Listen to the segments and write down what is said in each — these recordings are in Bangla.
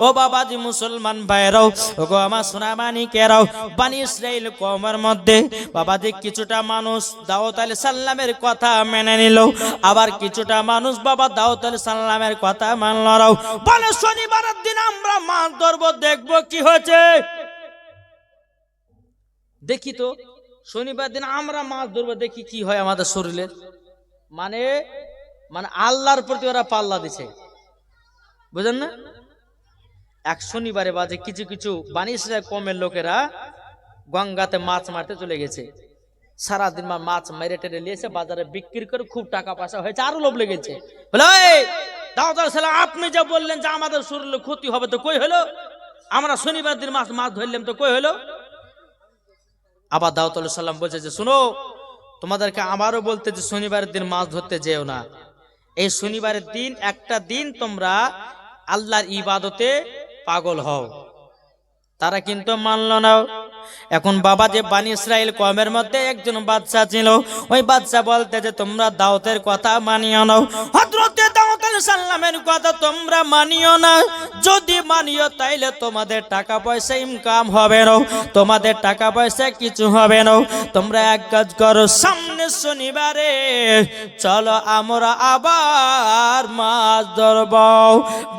ও বাবাজি মুসলমান ভাইরাও, ওগো আমার সোনামানিকেরাও, বনি ইসরাইল কওমের মধ্যে বাবাজি কিছুটা মানুষ দাউদ আলাইহিস সালামের কথা মেনে নিল, আবার কিছুটা মানুষ বাবা দাউদ আলাইহিস সালামের কথা মানল না। বলে শনিবারের দিন আমরা মাছ ধরবো, দেখবো কি হয়েছে। দেখি তো শনিবার দিন আমরা মাছ ধরবো, দেখি কি হয় আমাদের শরীরে। মানে মানে আল্লাহর প্রতি ওরা পাল্লা দিছে, বুঝেন না? এক শনিবারে বাজে কিছু কিছু বনি ইসরাইল কওমের লোকেরা গঙ্গাতে মাছ মারতে চলে গেছে। সারাদিন মাছ মেরে টেরে নিয়েছে, বাজারে বিক্রি করে খুব টাকা পয়সা হয়েছে, আরো লোভ লেগেছে। বলে দাউদ আলাইহিস সালাম আপনি যে বললেন যে আমাদের শরীরে ক্ষতি হবে, তো কই হলো? আমরা শনিবার দিন মাছ ধরলাম, তো কই হলো? আবার দাউদ আলাইহিস সালাম বলছে যে শুনো, তোমাদেরকে আবারও বলতে যে শনিবারের দিন মাছ ধরতে যেও না। এই শনিবারের দিন একটা দিন তোমরা আল্লাহর ইবাদতে পাগল হও। তারা কিন্তু মানল না। এখন বাবা যে বনি ইসরাইল কওমের মধ্যে একজন বাদশা ছিল, ওই বাদশা বলতে যে তোমরা দাউদের কথা মানিও না, হযরতে দাউদ আলাইহিস সালামের কথা তোমরা মানিও না। যদি মানিও তাইলে তোমাদের টাকা পয়সা ইনকাম হবে না, তোমাদের টাকা পয়সা কিছু হবে না। তোমরা এক কাজ করো, সামনে শনিবারে চলো আমরা আবার মাছ ধরব।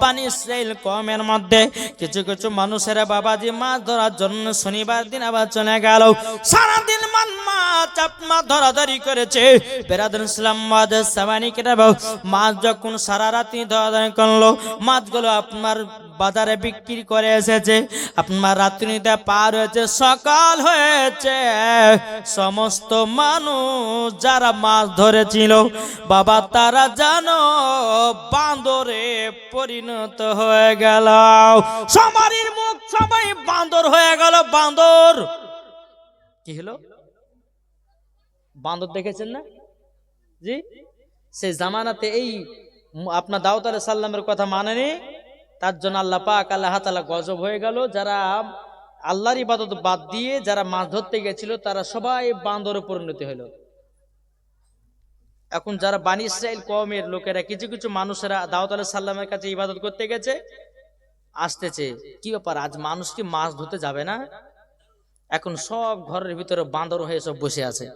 বনি ইসরাইল কওমের মধ্যে কিছু কিছু মানুষেরা বাবাজি মাছ ধরার জন্য শনিবার দিন আবার চলে গেল। সারাদিন মাছ ধরাধরি করেছে। বেরাদুল ইসলাম মাছ যখন সারা রাতি ধরাধরি করলো, মাছগুলো আপনার বাজারে বিক্রি করে এসেছে, আপনার রাত্রিতে পার হয়েছে, সকাল হয়েছে। সমস্ত মানুষ যারা মাছ ধরেছিল বাবা তারা জানো বান্দরে পরিণত হয়ে গেল। সবারই মুখ সবাই বান্দর হয়ে গেল। বান্দর কি হলো? বান্দর দেখেছেন না জি? সেই জামানাতে এই আপনার দাউদ আলাইহিস সালামের কথা মানেনি, তার জন্য আল্লাহ পাক আল্লাহ তাআলা গজব হয়ে গেল। যারা আল্লাহর ইবাদত বাদ দিয়ে যারা মাছ ধরতে গেছিল তারা সবাই বান্দরে পরিণত হলো। এখন যারা বনি ইসরাইল কওমের লোকেরা কিছু কিছু মানুষেরা দাউদ আলাইহিস সালামের কাছে ইবাদত করতে গেছে, আসতেছে কি ব্যাপার, আজ মানুষ কি মাছ ধরতে যাবে না? এখন সব ঘরের ভিতরে বান্দর হয়ে সব বসে আছে।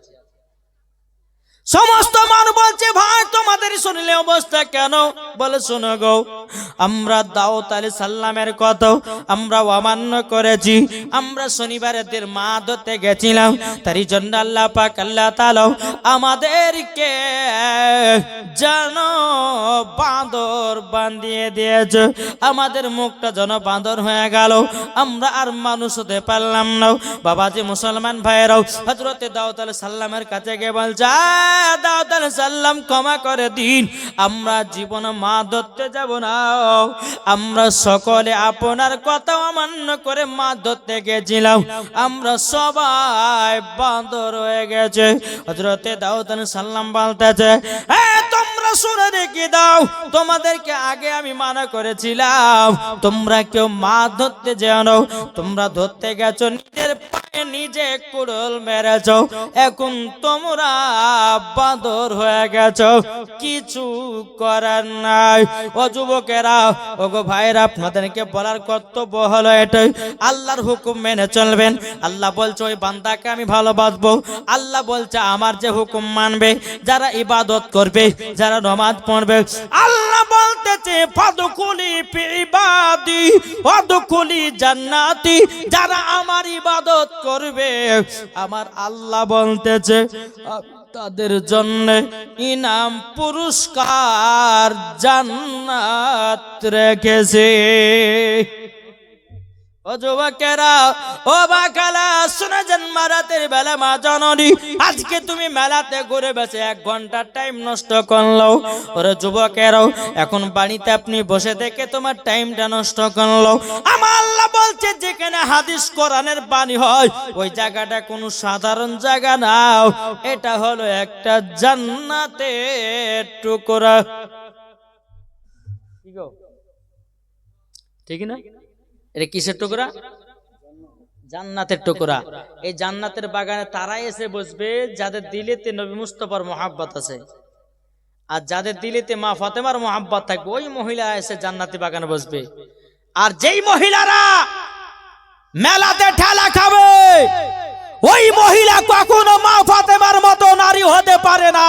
সমস্ত মানুষ বলছে ভাই তোমাদের শরীরে অবস্থা কেন? বলে শোনো গো, আমরা দাউদ আলাইহিস সালামের কথা আমরা অমান্য করেছি। আমরা শনিবারের দিন মাছ ধরতে গেছিলাম, তারই জন্য আল্লাহ পাক আল্লাহ তাআলা আমাদেরকে যেন বান্দর বানিয়ে দিয়েছে। আমাদের মুখটা যেন বান্দর হয়ে গেল, আমরা আর মানুষ হতে পারলাম না। বাবাজি মুসলমান ভাইরাও, হযরতে দাউদ আলাইহিস সালামের কাছে গিয়ে বলছে দাউদ আলাইহিস সালাম ক্ষমা করে দিন, আমরা জীবনে মাছ ধরতে যাব না। আমরা সকলে আপনার কথা অমান্য করে মাছ ধরতে গেছিলাম, আমরা সবাই বান্দর হয়ে গেছে। হযরতে দাউদ আলাইহিস সালাম বলতেছে তোমরা শুনে রেখে দাও, তোমাদেরকে আগে আমি মানা করেছিলাম তোমরা কেউ মাছ ধরতে যেও না। তোমরা ধরতে গেছো, নিজের পায়ে নিজে কুড়ুল মেরেছো, এখন তোমরা বান্দর হয়ে গেছো, কিছু করার নাই। ও যুবকেরা, ও গো ভাইরা, আপনাদেরকে বলার কর্তব্য হলো এটাই, আল্লাহর হুকুম মেনে চলবেন। আল্লাহ বলছে ওই বান্দাকে আমি ভালোবাসবো। আল্লাহ বলছে আমার যে হুকুম মানবে, যারা ইবাদত করবে, যারা নামাজ পড়বে, আল্লাহ বলতেছে ফাদখুলি ফি ইবাদি ওয়াদখুলি জান্নাতি, যারা আমার ইবাদত করবে আমার আল্লাহ বলতেছে তাদের জন্য ইনাম পুরস্কার জান্নাত রেখেছে। ও যুবকেরা, ও বাকালা শুনে যান, রাতের বেলা মা জননী আজকে তুমি মেলাতে ঘুরে বেছে 1 ঘন্টা টাইম নষ্ট করলো। ওরে যুবকেরাও, এখন বাড়িতে আপনি বসে থেকে তোমার টাইমটা নষ্ট করলো। আমার আল্লাহ বলছে যেখানে হাদিস কোরআনের বাণী হয় ওই জায়গাটা কোনো সাধারণ জায়গা না, এটা হলো একটা জান্নাতের টুকরা। ঠিক না? এটা কিসের টুকরা? জান্নাতের টুকরা। এই জান্নাতের বাগানে তারা এসে বসবে যাদের দিলেতে নবী মুস্তাফার মহাব্বত আছে, আর যাদের দিলেতে মা ফাতেমার মহাব্বত থাকবে ওই মহিলা এসে জান্নাতি বাগানে বসবে। আর যেই মহিলারা মেলাতে ঠেলা খাবে ওই মহিলা কখনো মা ফাতেমার মতো নারী হতে পারে না।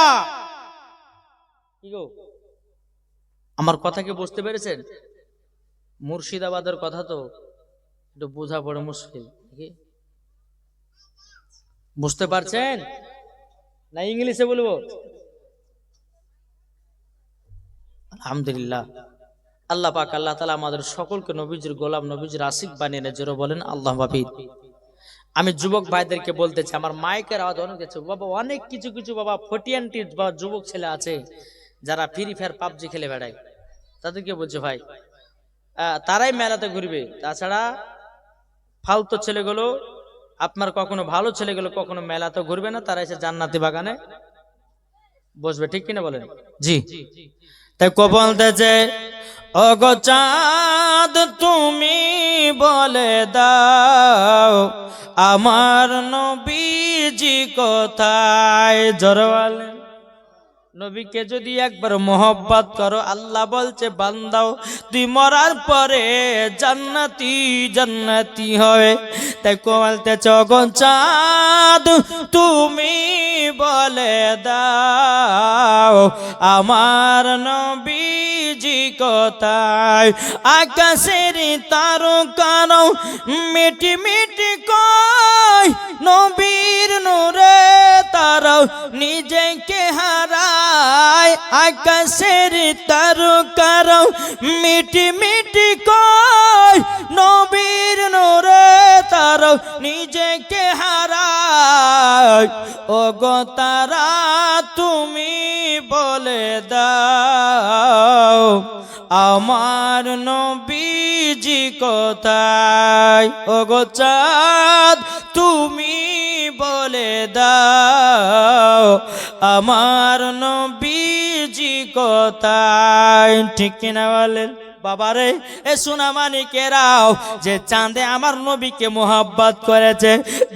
কি গো, আমার কথা কি বুঝতে পেরেছেন? মুর্শিদাবাদের কথা তো একটু বোঝা পড়ে মুশকিল, বুঝতে পারছেন না? ইংলিশে বলবো? আলহামদুলিল্লাহ, আল্লাহ পাক আল্লাহ তাআলা আমাদের সকলকে নবীজির গোলাম, নবীজির আশিক বানিয়ে নেয়। জোরে বলেন আল্লাহ হাফিজ। আমি যুবক ভাইদেরকে বলতেছি, আমার মাইকের আওয়াজ অনেক যাচ্ছে বাবা, অনেক কিছু কিছু বাবা 40 বা যুবক ছেলে আছে যারা ফ্রি ফায়ার পাবজি খেলে বেড়ায়। তাদেরকে বলছে ভাই, তারাই মেলাতে ঘুরবে, তাছাড়া ফালতু ছেলেগুলো, আপনার কখনো ভালো ছেলেগুলো কখনো মেলাতে ঘুরবে না, তারা এসে জান্নাতি বাগানে বসবে। ঠিক কিনা বলেন? জি। তাই কো বলতেছে, ওগো চাঁদ তুমি বলে দাও আমার নবীজি কোথায়। জোরে বলেন। নবীকে যদি একবার মোহব্বত করো, আল্লাহ বলছে বান্দাও তুই মরার পরে জান্নাতি জান্নাতি হবে। তাই বলতেছে ওগো চাঁদ তুমি বলে দাও আমার নবীজি কোথায়। আকাশের তারকানো মিটি মিটি কয় নবীর নূরে তারাও নিজেকে হারায়। আকাশের তারকারাও মিটি মিটি কয় নবীর নূরে তারাও নিজেকে হারায়। ওগো তারা তুমি বলে দাও আমার নবীজি কোথায়। ওগো চাঁদ তুমি বলে দাও আমার নবীজি কোথায়। ঠিক কিনা বলেন? বাবারে এ সোনামানিকেরাও, যে চাঁদে আমার নবীকে মোহাব্বত করেছে,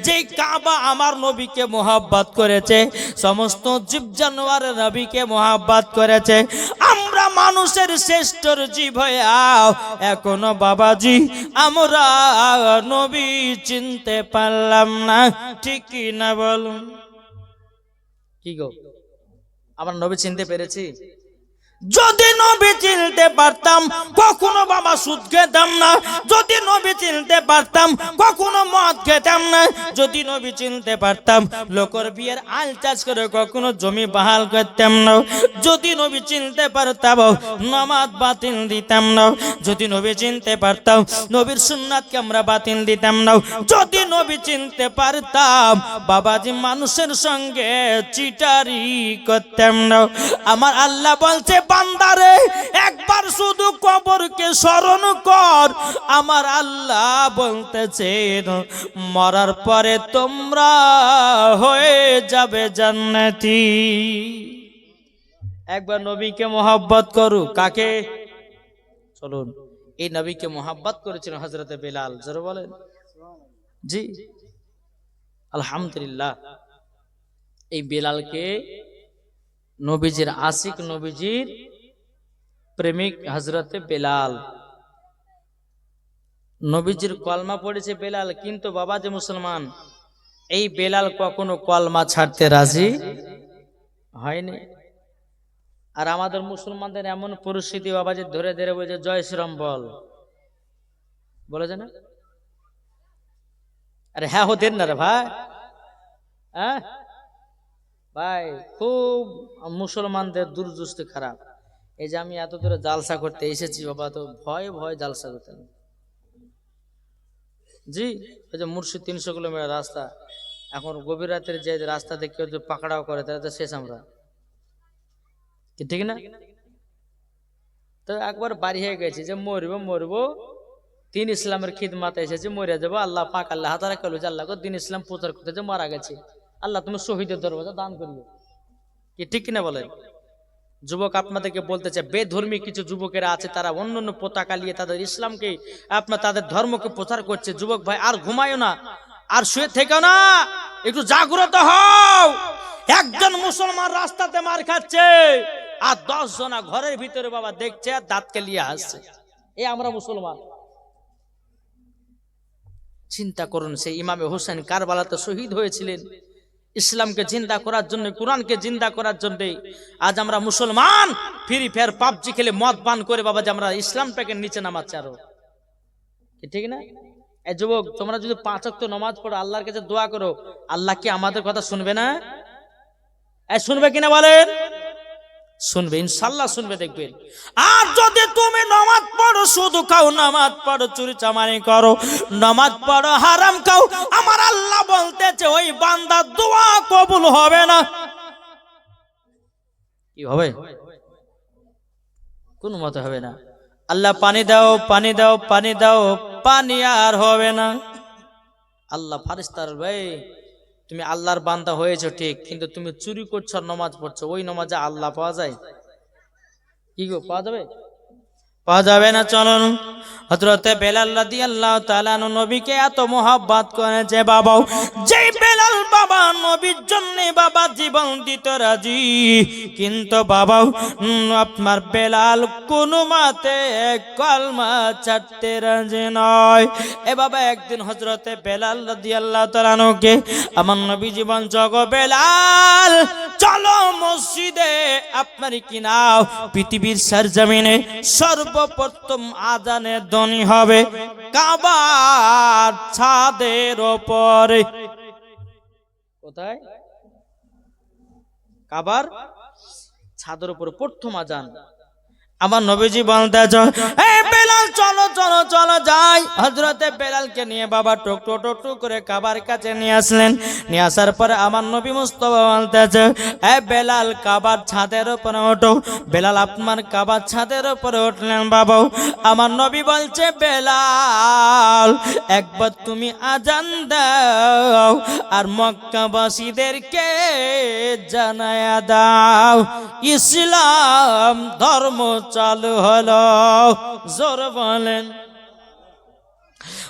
যে কাবা আমার নবীকে মোহাব্বত করেছে, সমস্ত জীব জানোয়ারের নবীকে মোহাব্বত করেছে, আমরা মানুষের শ্রেষ্ঠর জীব হয়েও এখনো বাবাজি আমরা নবী চিনতে পারলাম না। ঠিক কি না বলুন? কি গো, আমরা নবী চিনতে পেরেছি? যদি নবী চিনতে পারতাম কখনো বাবা সুদ খেতাম না। যদি নবী চিনতে পারতাম কখনো মদ খেতাম না। যদি নবী চিনতে পারতাম লোকের বিয়ের আল চাষ করে কখনো জমি বাহাল করতাম না। যদি নবী চিনতে পারতাম নামাজ বাতিল দিতাম না। যদি নবী চিনতে পারতাম নবীর সুন্নাতকে আমরা বাতিল দিতাম না। যদি নবী চিনতে পারতাম বাবাজি মানুষের সঙ্গে চিটারি করতাম না। আমার আল্লাহ বলছে বান্দারে একবার শুধু কবরকে স্মরণ কর। আমার আল্লাহ বলতেছে মরার পরে তোমরা হয়ে যাবে জান্নাতি। একবার নবীকে মোহাব্বত করু। কাকে? চলুন, এই নবীকে মোহাব্বত করেছিলেন হযরতে বেলাল। জোরে বলেন জি আলহামদুলিল্লাহ। এই বেলালকে নবীজির আশিক, নবীজির প্রেমিক হযরতে বেলাল। নবীজির কলমা পড়েছে বেলাল, কিন্তু বাবা যে মুসলমান, এই বেলাল কখনো কলমা ছাড়তে রাজি হয়নি। আর আমাদের মুসলমানদের এমন পরিস্থিতি বাবা যে ধরে ধরে বলছে জয় শ্রীরাম বল, বলেছে না? আরে হ্যাঁ হতেন না রে ভাই। হ্যাঁ ভাই, খুব মুসলমানদের দুর্দশা খারাপ। এই যে আমি এত দূরে জালসা করতে এসেছি বাবা, তো ভয়ে ভয়ে জালসা করতে জি। ওই যে মুর্শিদ 300 কিলোমিটার রাস্তা, এখন গভীর রাতের যে রাস্তাতে কেউ যদি পাকড়াও করে তাহলে তো শেষ আমরা, ঠিক না? তো একবার বাড়ি হয়ে গেছি যে মরবো মরবো, দিন ইসলামের খিদমাতে এসেছি, মরে যাবো। আল্লাহ পাক আল্লাহ তাআলা কইলো যে আল্লাহ দিন ইসলাম প্রচার করতে যে মারা গেছে, আল্লাহ তুমি শহীদের দরজা দান করিও। কি ঠিক কিনা বলেন? যুবক আপনাদেরকে বলতে চাই, বেধর্মী কিছু যুবকেরা আছে, তারা অন্য অন্য পতাকা নিয়ে তাদের ইসলামকে, আপনার তাদের ধর্মকে প্রচার করছে। যুবক ভাই আর ঘুমায়ও না, আর শুয়ে থেকেও না, একটু জাগ্রত হও। একজন মুসলমান রাস্তাতে মার খাচ্ছে আর 10 জনা ঘরের ভিতরে বাবা দেখছে আর দাঁতকে লিয়ে আসছে। এই আমরা মুসলমান, চিন্তা করুন, সেই ইমামে হোসেন কারবালাতে শহীদ হয়েছিলেন ইসলামকে জিন্দা করার জন্য, কোরআনকে জিন্দা করার জন্য। আজ আমরা মুসলমান ফ্রি ফায়ার পাবজি খেলে মদ পান করে বাবা যে আমরা ইসলামটাকে নিচে নামাচ্ছি আরো, ঠিক না? এই যুবক, তোমরা যদি 5 ওয়াক্ত নামাজ পড়ো, আল্লাহর কাছে দোয়া করো, আল্লাহ কি আমাদের কথা শুনবে না? শুনবে কিনা বলেন? শুনবে, ইনশাআল্লাহ শুনবে, দেখবেন। আর যদি তুমি নামাজ পড়ো, শুধু খাও, নামাজ পড়ো, চুরি চামারি করো, নামাজ পড়ো, হারাম খাও, আমার আল্লাহ বলতেছে ওই বান্দার দোয়া কবুল হবে না। কি হবে? কোন মতে হবে না। আল্লাহ পানি দাও, পানি দাও, পানি দাও, পানি আর হবে না। আল্লাহ ফারিস্তার, ভাই তুমি আল্লাহর বান্দা হয়েছো ঠিক, কিন্তু তুমি চুরি করছো আর নামাজ পড়ছো, ওই নামাজে আল্লাহ পাওয়া যায়? কি গো, পাওয়া যাবে? পাওয়া যাবে না। চলুন, হযরতে বেলাল রাদিয়াল্লাহু তাআলা নবীকে এত মোহাব্বত করেছে বাবা, যেই বেলাল বাবা নবীর জন্য বাবা জীবন দিতে রাজি, কিন্তু বাবা আপনার বেলাল কোনো মতে কলমা ছাড়তে রাজি নয়। এ বাবা একদিন হযরতে বেলাল রাদিয়াল্লাহু তাআলা কে আমার নবী জীবন জগ, বেলাল চলো মসজিদে, আপনার কি নাও পৃথিবীর সরজমিনে সর্বপ্রথম আজানের ধ্বনি হবে কাবার ছাদের উপরে। কোথায়? কাবার ছাদের উপরে প্রথম আজান। আমার নবীজি বলতেছে, এ বেলাল চলো চলো চলো যাই। হযরতে বেলালকে নিয়ে বাবা টুক টুক করে কাবার কাছে নিয়ে আসলেন। নিয়ে আসার পরে আমার নবী মুস্তাফা বলতেছে, এ বেলাল কাবার ছাদের উপরে ওঠো। বেলাল আপনার কাবার ছাদের উপরে উঠলেন বাবা। আমার নবী বলছে, বেলাল একবার তুমি আজান দাও আর মক্কাবাসীদেরকে জানায়া দাও ইসলাম ধর্ম চালু হলো। জোর বলেন।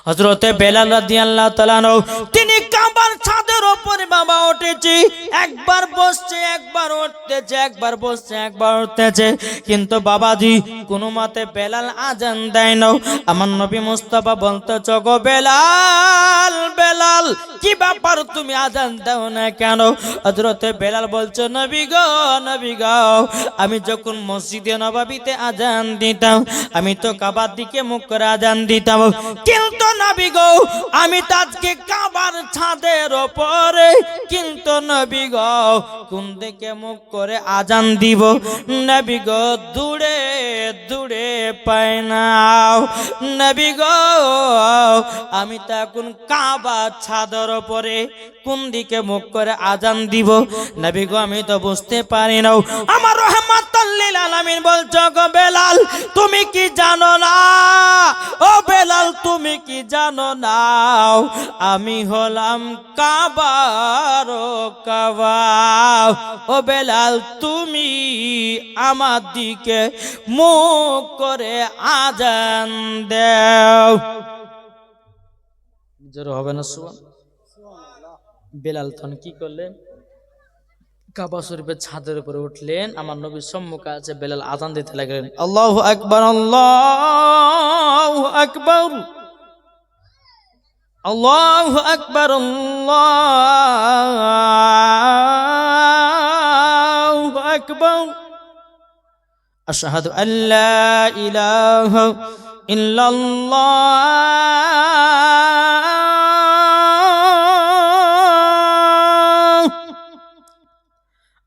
হযরতে বেলাল রাদিয়াল্লাহু তাআলা তিনি কাবার ছাদের উপরে বাবা উঠেছে, একবার বসছে একবার উঠতেছে, একবার বসছে একবার উঠতেছে, কিন্তু বাবাজি কোনো মতে বেলাল আজান দেয় না। আমার নবী মুস্তাফা বলতে, গো বেলাল, বেলাল কি ব্যাপার তুমি আজান দাও না কেন? হযরতে বেলাল বলছে, নবী গো, নবী গো, আমি যখন মসজিদে নববীতে আজান দিতাম, আমি তো কাবার দিকে মুখ করে আজান দিতাম, কিন্তু নবী গো আমি তো আজকে কাবার ছাদের উপরে, কিন্তু নবী গো কোন দিকে মুখ করে আজান দিব? নবী গো দূরে দূরে পাই নাও। নবী গো আমি তো এখন কাবার ছাদের উপরে, কোন দিকে মুখ করে আজান দিব? নবী গো আমি তো বুঝতে পারি না। আমার রাহমাতুল লিল আলামিন বলছো, গো বেলাল তুমি কি জানো না? ও বেলাল তুমি কি জানো না? আমি হলাম কাবার কাবা। ও বেলাল তুমি আমার দিকে মুখ করে আজান দাও। জোরে হবে না সুবহানাল্লাহ। বেলাল তখন কি করলেন? কাবা শরীফের ছাদের উপরে উঠলেন, আমার নবীর সম্মুখে আছে, বেলাল আজান দিতে লাগলেন, আল্লাহু আকবার, আল্লাহু আকবার, আল্লাহু আকবার, আল্লাহু আকবার, আশহাদু আল্লা ইলাহা ইল্লাল্লাহ,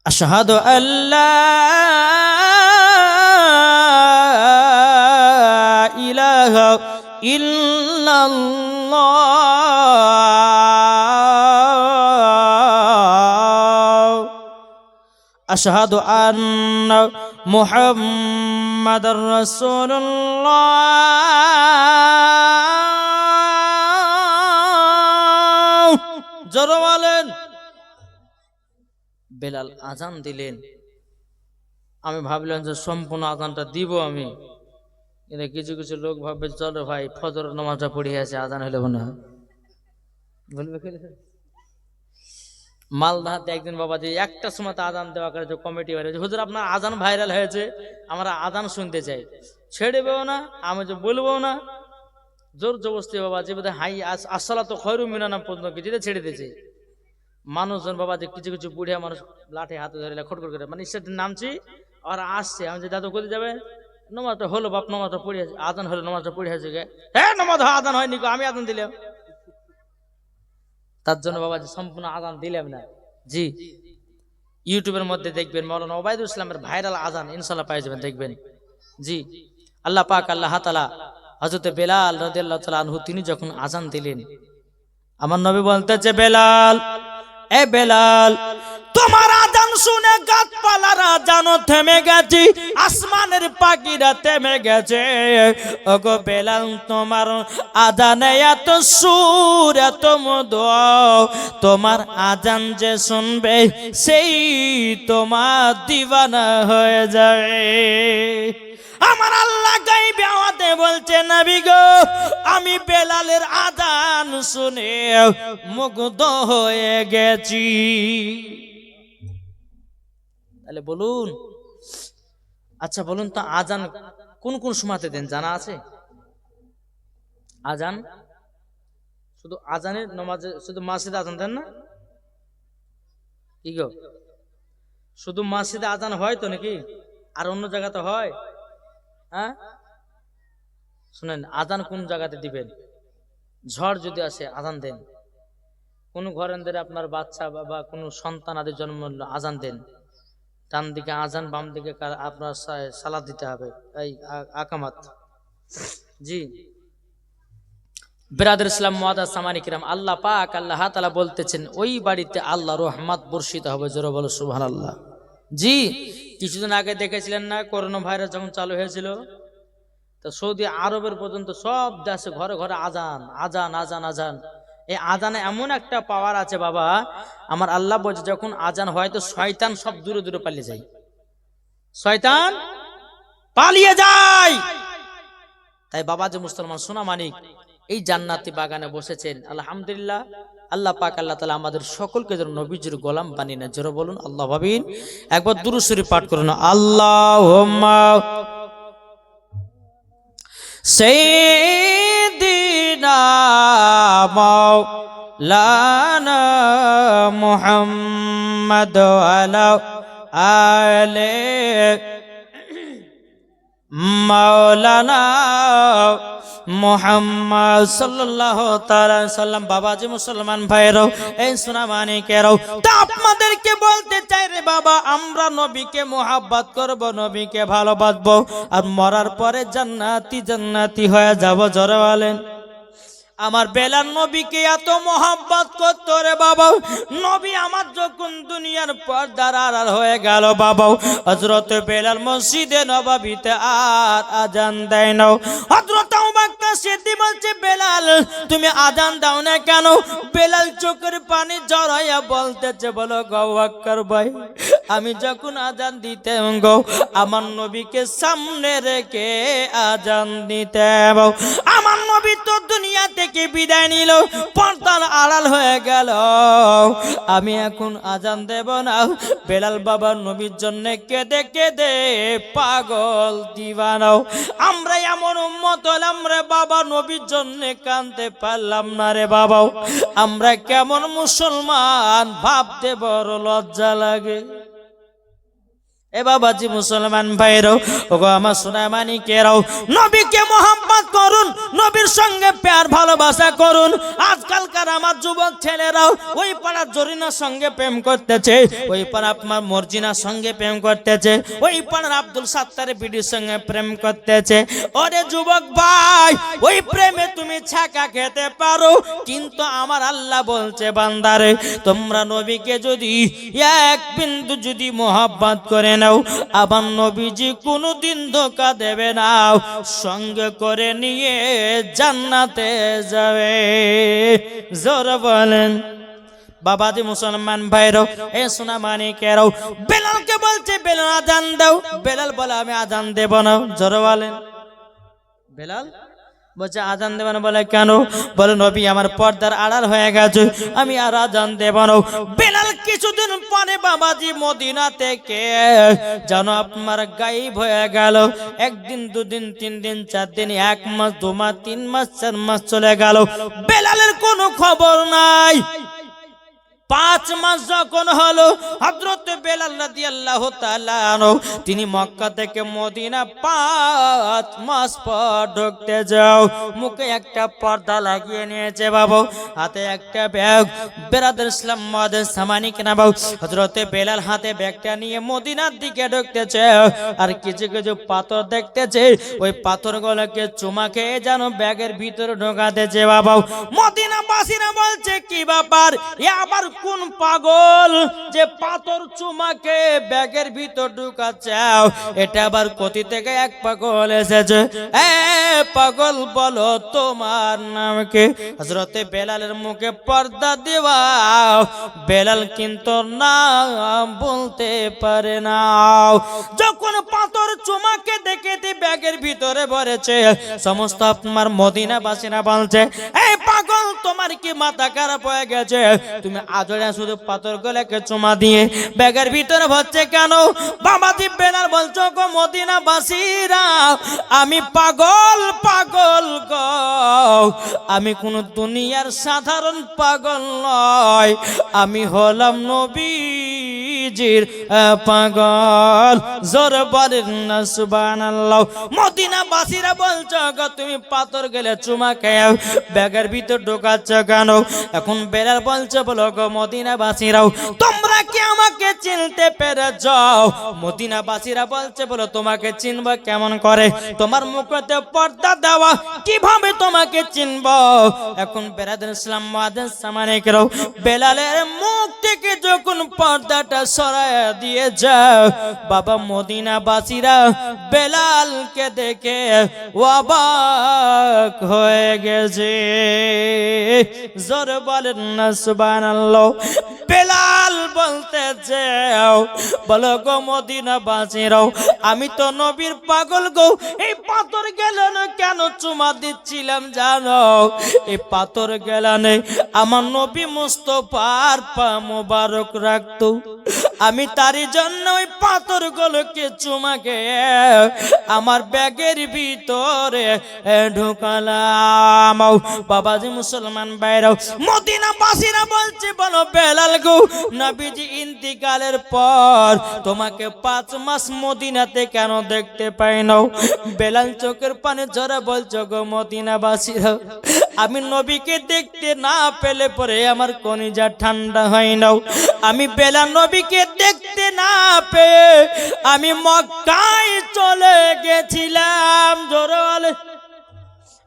আশহাদু আল্লা ইলাহা ইল্লাল্লাহ, আশহাদু আন্না মুহাম্মাদার রাসূলুল্লাহ। জোরে বলেন। বেলাল আজান দিলেন। আমি ভাবলাম যে সম্পূর্ণ আজানটা দিব আমি, কিন্তু কিছু কিছু লোক ভাববে চলো ভাই ফজর নামাজটা পড়ে আছে, আজান হলে মনে হয় বলবে। মালদাতে একদিন বাবাজি একটা সময় আজান দেওয়া করে কমিটি বাইরে, হুজুর আপনার আজান ভাইরাল হয়েছে, আমরা আজান শুনতে চাই। ছেড়ে দেবো না, আমি যে বলবো না। জোর জবস্তি বাবা যে বোধহয় হাই আসলা তো খয়রু মিনানা পর্যন্ত যেটা ছেড়ে দিয়েছে মানুষজন বাবা যে কিছু কিছু বুড়িয়া মানুষ লাঠি হাতে ধরে খটখট করে মানে স্টেশন নামছি আর আসছে আমি যে দাদু কোথায় যাবে নমাজটা হলো বাপ নমাজটা পড়ে আছে আদান হলো নমাজটা পড়ে আছে হ্যাঁ নমাজ আদান হয়নি আমি আদান দিলাম তার জন্য বাবা যে সম্পূর্ণ আদান দিলাম না জি ইউটিউবের মধ্যে দেখবেন মাওলানা ওবায়দুল ইসলামের ভাইরাল আজান ইনশাআল্লাহ পেয়ে যাবেন দেখবেন জি আল্লাহ পাক আল্লাহ তাআলা হযরত বেলাল রাদিয়াল্লাহু তাআলা আনহু তিনি যখন আজান দিলেন আমার নবী বলতেছে বেলাল এ বেলাল তোমার আজান শুনে গাছপালার আজানও থেমে গেছে আসমানের পাখিরা থেমে গেছে ওগো বেলাল তোমার আজানে এত সুর এত মধু তোমার আজান যে শুনবে সেই তোমার দিওয়ানা হয়ে যাবে আমার আল্লাহ গায়বে আওয়াজে বলছে নবী গো আমি বেলালের আজান শুনে মুগ্ধ হয়ে গেছি তাহলে বলুন আচ্ছা বলুন তো আজান কোন কোন সময়তে দেন জানা আছে আজান শুধু আজানের নামাজে শুধু মসজিদে আজান দেন না কি গো শুধু মসজিদে আজান হয় তো নাকি আর অন্য জায়গাতে হয় হ্যাঁ শুনেন আজান কোন জায়গাতে দিবেন ঝড় যদি আসে আজান দেন কোন ঘরের আপনার বাচ্চা বা কোনো সন্তান আদি জন্ম হলো আজান দেন ডান দিকে আজান বাম দিকে আপনার সালাত দিতে হবে এই আকামাত জি বিরাদর ইসলাম মুআদ্দাস সামানি কিরাম আল্লাহ পাক আল্লাহ তাআলা বলতেছেন ওই বাড়িতে আল্লাহ রহমত বর্ষিত হবে জোরে বলো সুবহানাল্লাহ জি কিছুদিন আগে দেখেছিলেন না করোনা ভাইরাস যখন চালু হয়েছিল তো সৌদি আরবের পর্যন্ত সব দেশে ঘরে ঘরে আজান আজান আজান আজান এই আজানে এমন একটা পাওয়ার আছে বাবা আমার আল্লাহ বলছে যখন আজান হয় তো শয়তান সব দূরে দূরে পালিয়ে যায় শয়তান পালিয়ে যায় তাই বাবা যে মুসলমান সোনা মানিক এই জান্নাতি বাগানে বসেছেন আলহামদুলিল্লাহ আল্লাহ পাক আল্লাহ তাআলা আমাদের সকলকে যেন নবীজির গোলাম বানিয়ে নেয় জোরে বলুন আল্লাহ ভাবিন একবার দুরূদ শরীফ পাঠ করুন আল্লাহুম্মা সাইয়্যিদিনা মাওলানা মুহাম্মদ আলা আলে মাওলানা মুহাম্মদ সাল্লাল্লাহু তাআলা সাল্লাম বাবাজি মুসলমান ভাইরাও এই সোনা মানিকেরাও তা আপনাদেরকে বলতে চাই রে বাবা আমরা নবীকে মোহাব্বত করব নবীকে ভালোবাসবো আর মরার পরে জান্নাতি জান্নাতি হয়ে যাব জোরে বলেন আমার বেলাল নবীকে এত মোহাব্বত করতো রে বাবা নবী আমার যখন দুনিয়ার পর্দার আড়াল হয়ে গেল বাবা হযরত বেলাল মসজিদে নববীতে আর আজান দেয় না হযরত আবু বকর সিদ্দিক বলছে বেলাল তুমি আজান দাও না কেন বেলাল চোখের পানি জড়াইয়া বলতেছে বলো গো বকর ভাই আমি যখন আজান দিতাম গো আমার নবীকে সামনে রেখে আজান দিতাম আমার নবী তো দুনিয়া থেকে বিদায় নিল পর্দার আড়াল হয়ে গেল আমি এখন আজান দেব না বেলাল বাবা নবীর জন্য কেঁদে কেঁদে পাগল দিওয়ানা আমরা এমন উম্মত হলাম রে বাবা নবীর জন্য কাঁদতে পারলাম না রে বাবা আমরা কেমন মুসলমান ভাবতে বড় লজ্জা লাগে এ বাবাজি মুসলমান ভাইরাও ওগো আমার সোনা মানিকেরাও নবীকে মোহাম্মত করুন নবীর সঙ্গে প্যার ভালোবাসা করুন আজকালকার আমার যুবক ছেলেরাও ওই পাড়ার জরিনার সঙ্গে প্রেম করতেছে ওই পাড়া আপনার মর্জিনার সঙ্গে প্রেম করতেছে ওই পাড়ার আব্দুল সাত্তারের বিডির সঙ্গে প্রেম করতেছে ওরে যুবক ভাই ওই প্রেমে তুমি ছাকা খেতে পারো কিন্তু আমার আল্লাহ বলছে বান্দারে তোমরা নবীকে যদি এক বিন্দু যদি মোহাব্বত করে নাও আমার নবীজি কোনদিন ধোঁকা দেবে না সঙ্গে করে নিয়ে জান্নাতে যাবে জোরে বলেন বাবাজি মুসলমান ভাইরাও এ সোনা মানিকেরাও বেলালকে বলছে বেলাল আজান দাও বেলাল বলে আমি আজান দেব না জোরে বলেন বেলাল বলছে আজান দেব না বলে কেন বলে নবী আমার পর্দার আড়াল হয়ে গেছে আমি আর আজান দেব না বেলালকে কিছুদিন পরে বাবাজি মদিনা থেকে যেন আপনার গায়েব হয়ে গেল। একদিন, দুদিন, 3 দিন, 4 দিন, 1 মাস, 2 মাস, 3 মাস, 4 মাস চলে গেল, বেলালের কোনো খবর নাই। 5 মাস যখন হলো, হযরত বেলাল রাদিয়াল্লাহু তাআলা আনহু তিনি মক্কা থেকে মদিনা 5 মাস পর ঢুকতে যাও, মুখে একটা পর্দা লাগিয়ে নিয়েছে বাবু, হাতে একটা ব্যাগ। বেরাদার ইসলাম মাদের সামানিক না বাবু, হযরত বেলাল হাতে ব্যাগটা নিয়ে মদিনার দিকে ঢুকতেছে, আর কিছু কিছু পাথর দেখতেছে, ওই পাথরগুলোকে চুমা খেয়ে যেন ব্যাগের ভিতরে ঢোকাতেছে বাবু। মদিনাবাসীরা বলছে কি ব্যাপার, এ আবার কোন পাগল যে পাথর চুমাকে ব্যাগের ভিতর ঢুকাচ্ছে? এটা আবার কোথা থেকে এক পাগল এসেছে? এ পাগল বলো তোমার নাম কি? হযরত বেলালের মুখে পর্দা দেওয়া, বেলাল কিন্তু নাম বলতে পারে না। যখন পাথর চুমাকে দেখে ব্যাগের ভিতরে ভরেছে, সমস্ত আপনার মদিনাবাসীরা বলছে, এই পাগল তোমার কি মাথা খারাপ হয়ে গেছে? তুমি আজরে শুধু পাথরগুলোকে চুমা দিয়ে ব্যাগের ভিতরে ভরছে কেন? বাবাজি বেলাল বলছো গো মদিনাবাসীরা, আমি পাগল পাগল গো, আমি কোন দুনিয়ার সাধারণ পাগল নয়, আমি হলাম নবীজির পাগল। জোর বলেন না সুবহানাল্লাহ। মদিনাবাসীরা বলছো গো তুমি পাথর গেলে চুমা খেয়ে ব্যাগের ভিতর ঢোকাচ্ছ কেন? এখন বেলাল বলছে, বলো গো মদিনাবাসীরাও, তোমরা কি আমাকে চিনতে পেরেছ? মদিনাবাসীরা বলছে, বলো তোমাকে চিনব কেমন করে? তোমার মুখতে পর্দা দেওয়া, কিভাবে তোমাকে চিনব? এখন বেরাদার ইসলাম মুআজ্জিন সামানিকরাও বেলালের মুখ থেকে যখন পর্দাটা সরায় দিয়ে যাও, বাবা মদিনাবাসীরা বেলালকে দেখে অবাক হয়ে গেছে। জোর বলেন না সুবহানাল্লাহ। বেলাল বলতেছে, বলো গো মদিনাবাসীরাও, আমি তো নবীর পাগল গো, এই পাথর গেলানে কেন চুমা দিচ্ছিলাম জানো? এই পাথর গেলানে আমার নবী মুস্তাফার পা মোবারক রাখতো, আমি তারই জন্য ওই পাথরগুলোকে চুমা খেয়ে আমার ব্যাগের ভিতরে ঢুকালাম। বাবাজি মুসলমান ভাইরাও, মদিনাবাসীরা বলছে, বলো বেলাল গো, নবীজি ইন্তিকালের পর তোমাকে 5 মাস মদিনাতে কেন দেখতে পাই না? বেলাল চোখের পানি ঝরা বলছো গো মদিনাবাসীরা, আমি নবীকে দেখতে না পেলে পরে আমার কলিজা ঠান্ডা হয় না। আমি বেলাল নবীকে দেখতে না পেয়ে আমি মক্কায় চলে গেছিলাম। জোরে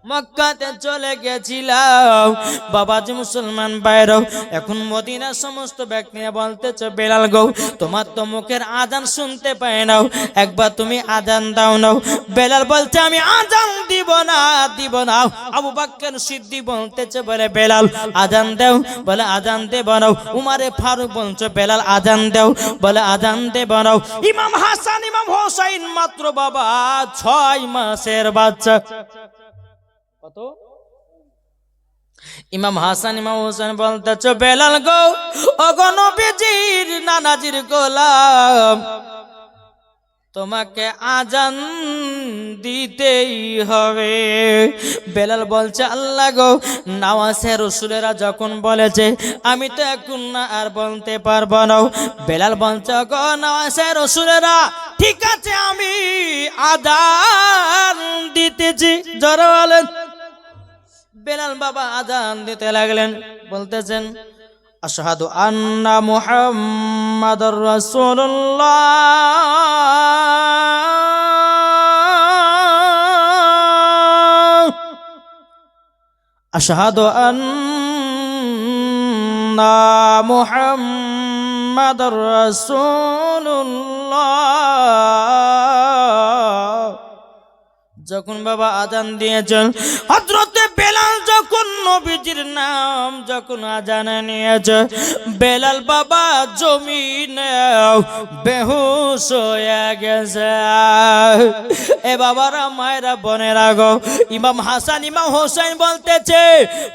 মক্কাতে চলে গেছিলাম। বাবাজি মুসলমান ভাইরাও, এখন মদিনার সমস্ত ব্যক্তিরা বলতেছে, বেলাল গো তোমার তো মুখের আজান শুনতে পাই না, একবার তুমি আজান দাও না। বেলাল বলছে, আমি আজান দিব না, দিব না। আবু বকর সিদ্দিক বলতেছে, বলে বেলাল আজান দাও, বলে আজান দেব না। উমারে ফারুক বলছে, বেলাল আজান দাও, বলে আজান দেব না। ইমাম হাসান ইমাম হোসেন মাত্র বাবা 6 মাসের বাচ্চা। কত? ইমাম হাসান ইমাম হোসেন বলতেছে, বেলাল গো, ও গো নবীজির নানাজির গোলাম, তোমাকে আজান দিতেই হবে। বেলাল বলছে, আল্লাহ গো, নওয়াজে রাসূলেরা যখন বলেছে আমি তো এখন না আর বলতে পারবো না। বেলাল বলছে, গো নওয়াজে রাসূলেরা, ঠিক আছে আমি আজান দিতেছি। জোরে বলেন। বেলাল বাবা আজান দিতে লাগলেন, বলতেছেন, আশহাদু আন্না মুহাম্মাদুর রাসূলুল্লাহ, আশহাদু আন্না মুহাম্মাদুর রাসূলুল্লাহ। যখন বাবা আজান দিয়েছেন, হযরতে বেলাল যখন নবীজির নাম যখন আজান নিয়েছে বেলাল বাবা জমিনে বেহুশ হয়ে গেছে। এ বাবারা মায়েরা বোনেরা গো, ইমাম হাসান ইমাম হোসেন বলতেছে,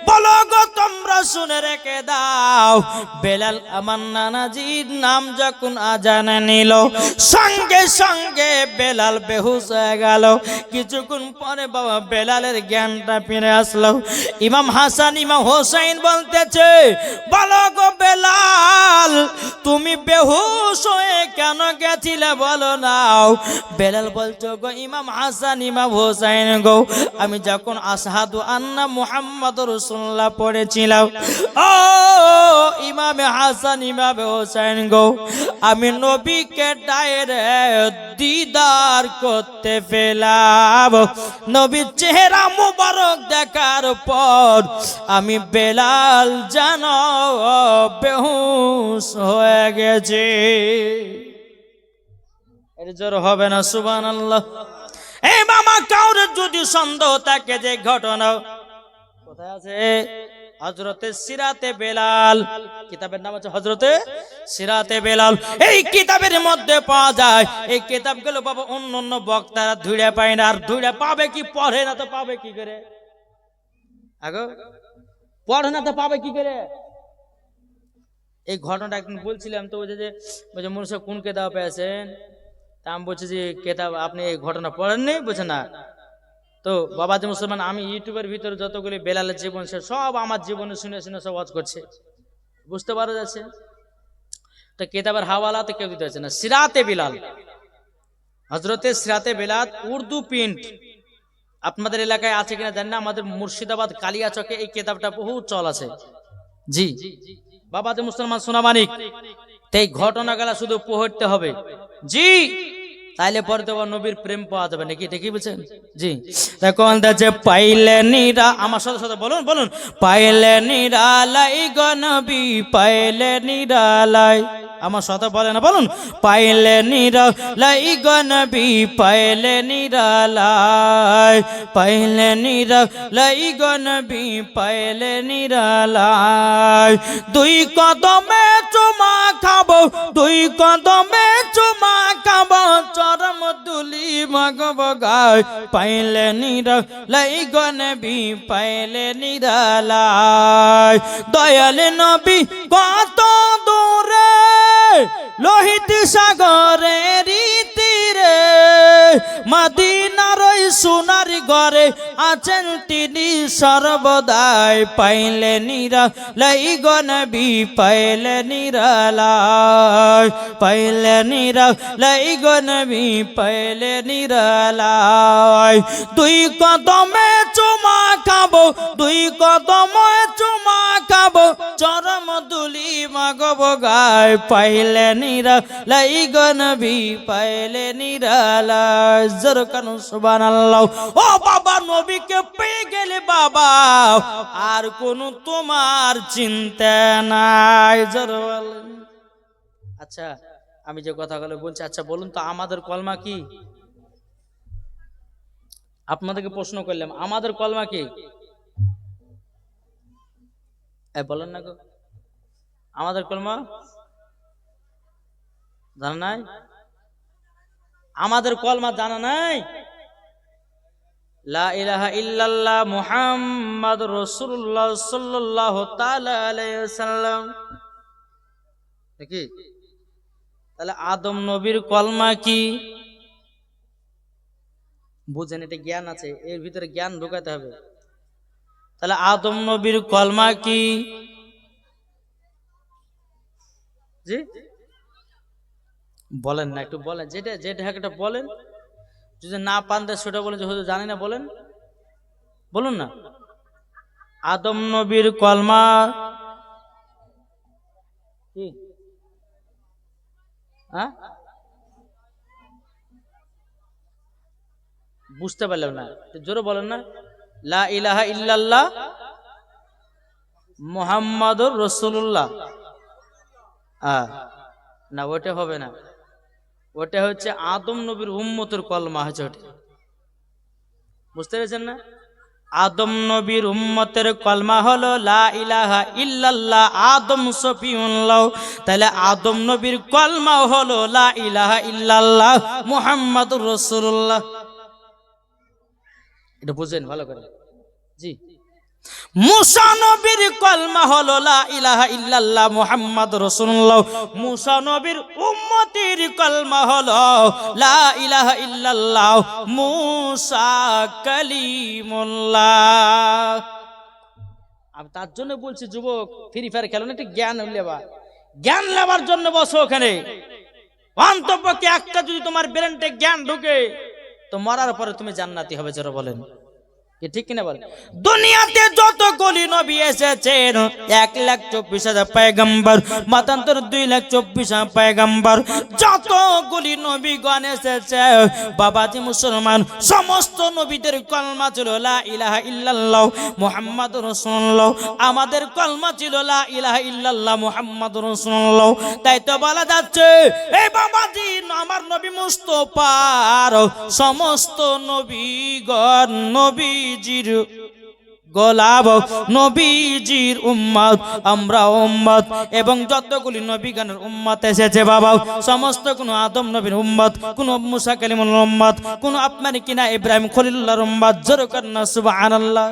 বলো গো তোমরা শুনে রেখে দাও, বেলাল আমার নানাজির নাম যখন আজান নিল সঙ্গে সঙ্গে বেলাল বেহুশ হয়ে গেল। কিছুক্ষণ পরে বাবা বেলালের জ্ঞানটা ফিরে আসলো। ইমাম হাসান ইমাম হোসেন বলতেছে, বলো গো বেলাল তুমি বেহুশ হয়ে কেন গেছিলে বলো নাও। বেলাল বলছো গো ইমাম হাসান ইমাম হোসেন গো, আমি যখন আশহাদু আন্না মুহাম্মাদুর রাসূলুল্লাহ পড়েছিলাম, ও ইমাম হাসান ইমাম হোসেন গো, আমি নবীকে ডাইরেক্ট দিদার করতে পেলাম। নবীর চেহারা মুবারক দেখার পর আমি বেলাল যেন বেহুশ হয়ে গেছি। এর জোর হবে না সুবহানাল্লাহ। এই মামা কাউরে যদি সন্দেহ থাকে যে ঘটনা কোথায় আছে, হযরতে সিরাতে বেলাল, কিতাবের নাম আছে হযরতে সিরাতে বেলাল। এই কিতাবের মধ্যে পাওয়া যায়। এই কিতাবগুলো বাবা অন্য অন্য বক্তারা ধুইড়া পায় না। আর ধুইড়া পাবে কি, পড়ে না তো পাবে কি করে? আগো পড়ে না তো পাবে কি করে? এই ঘটনাটা একদিন বলছিলাম তো, যে মনুষ্য কোন কেতাব পেয়েছেন, তা আমি বলছি যে কেতাব আপনি এই ঘটনা পড়েননি, বলছে না। তো বাবা যে মুসলমান, আমি ইউটিউবের ভিতরে যতগুলি বেলালের জীবন সে সব আমার জীবনে শুনে শুনে সব ওয়াজ করছে, বুঝতে পারা যাচ্ছে। তো কেতাবের হাওয়ালা তো কেউ দিতে হচ্ছে না। সিরাতে বেলাল, হযরতে সিরাতে বেলাল উর্দু প্রিন্ট, আপনাদের এলাকায় আছে কিনা জানি না, আমাদের মুর্শিদাবাদ কালিয়াচকে এই কেতাবটা বহু চল আছে। জি বাবা যে মুসলমান সোনা মানিক, এই ঘটনাগুলা শুধু পড়তে হবে। জি তাইলে পরে তো নবীর প্রেম পাওয়া যাবে নাকি, ঠিকই বলছেন। জি দেখুন যে পাইলে নিরা, আমার সাথে সাথে বলুন বলুন, পাইলে নিরালাই গো নবী পাইলে নিরালাই, আমার সাথে বলে না, বলুন, পাইলে নিরালাই গো নবী পাইলে নিরালাই, পাইলে নিরালাই গো নবী পাইলে নিরালাই। দুই কদমে চুমা খাবো, দুই কদমে চুমা খাবো, চরম দুলি মাগব গায়, পাইলে নিরালাই গো নবী পাইলে নিরালাই। দয়াল নবী কত দূরে লোহিত সাগরের তীরে, মদিনার ওই সোনার ঘরে আছেন তিনি সর্বদাই, পাইলে নিরালাই গো নবী পাইলে নিরালাই, পাইলে নিরালাই গো নবী পাইলে নিরালাই। দুই কদমে চুমা খাবো, দুই কদমে চুমা খাবো, চরম দুলি মাগব গায়, পাইলে নিরালাই গো নবী পাইলে নিরালাই। জোর কানু সুবহানাল্লাহ। ও বাবা নবীকে পেয়ে গেলে বাবা আর কোন তোমার চিন্তা নাই। জোর বলেন। আচ্ছা আমি যে কথাগুলো বলছি, আচ্ছা বলুন তো আমাদের কলমা কি? আপনাদেরকে প্রশ্ন করলাম, আমাদের কলমা কি? বলেন না গো, আমাদের কলমা জানা নাই? আমাদের কলমা জানা নাই? লা ইলাহা ইল্লাল্লাহ মুহাম্মাদুর রাসূলুল্লাহ সাল্লাল্লাহু তাআলা আলাইহি ওয়াসাল্লাম, কি? তাহলে আদম নবীর কলমা কি? বুঝেন, এটা জ্ঞান আছে, এর ভিতরে জ্ঞান ঢোকাতে হবে। তাহলে আদম নবীর কলমা কি? জি বলেন না, একটু বলেন, যেটা যেটা একটা বলেন, যদি না পান সেটা বলেন, যে জানি না বলেন, বলুন না। আদম নবীর কলমা কি? হ্যাঁ বুঝতে পারলাম না, জোরে বলেন না। লা ইলাহা ইল্লাল্লাহ মুহাম্মাদুর রাসূলুল্লাহ। না ওটা হবে না, ওটা হচ্ছে আদম নবীর উম্মতের কলমা হচ্ছে ওটা, বুঝতে পেরেছেন না? আদম নবীর উম্মতের কলমা হলো লা ইলাহা ইল্লাল্লাহ আদম সফিউল্লাহ। তাহলে আদম নবীর কলমা হলো লা ইলাহা ইল্লাল্লাহ মুহাম্মাদুর রাসূলুল্লাহ। এটা বুঝেন ভালো করে। জি, মুসা নবীর কলমা হলো লা ইলাহা ইল্লাল্লাহ মুহাম্মাদুর রাসূলুল্লাহ। মুসা নবীর উম্মতের কলমা হলো লা ইলাহা ইল্লাল্লাহ মুসা কালিমুল্লাহ। আমি তার জন্য বলছি যুবক, ফ্রি ফায়ার খেলো না, একটু জ্ঞান লেবা, জ্ঞান নেবার জন্য বসো ওখানে। অন্তপক্ষে একটা যদি তোমার ব্রেনটে জ্ঞান ঢুকে তো মরার পরে তুমি জান্নাতি হবে, যারা বলেন ঠিক কিনা বলেন। দুনিয়াতে যতগুলি নবী এসেছেন 1,24,000 পয়গম্বর, মাতান্তর 2,24,000 পয়গম্বর, যতগুলি নবীগণ এসেছে বাবাজি মুসলমান, সমস্ত নবীদের কলমা ছিল লা ইলাহা ইল্লাল্লাহ মুহাম্মাদুর রাসূলুল্লাহ। আমাদের কলমা ছিল লা ইলাহা ইল্লাল্লাহ মুহাম্মাদুর রাসূলুল্লাহ। তাই তো বলা যাচ্ছে এই বাবাজি আমার নবী মুস্তাফার সমস্ত নবীগণ নবীজির গোলাপ, নবীজির উম্মত, আমরা উম্মত। এবং যতগুলি নবীগণের উম্মত এসেছে বাবা, সমস্ত কোন আদম নবীর উম্মত, কোন মুসা কালিমুল্লাহর উম্মত, কোন আপনার কিনা ইব্রাহিম খলিলুল্লাহর উম্মত। জোরে করেন না সুবহানাল্লাহ।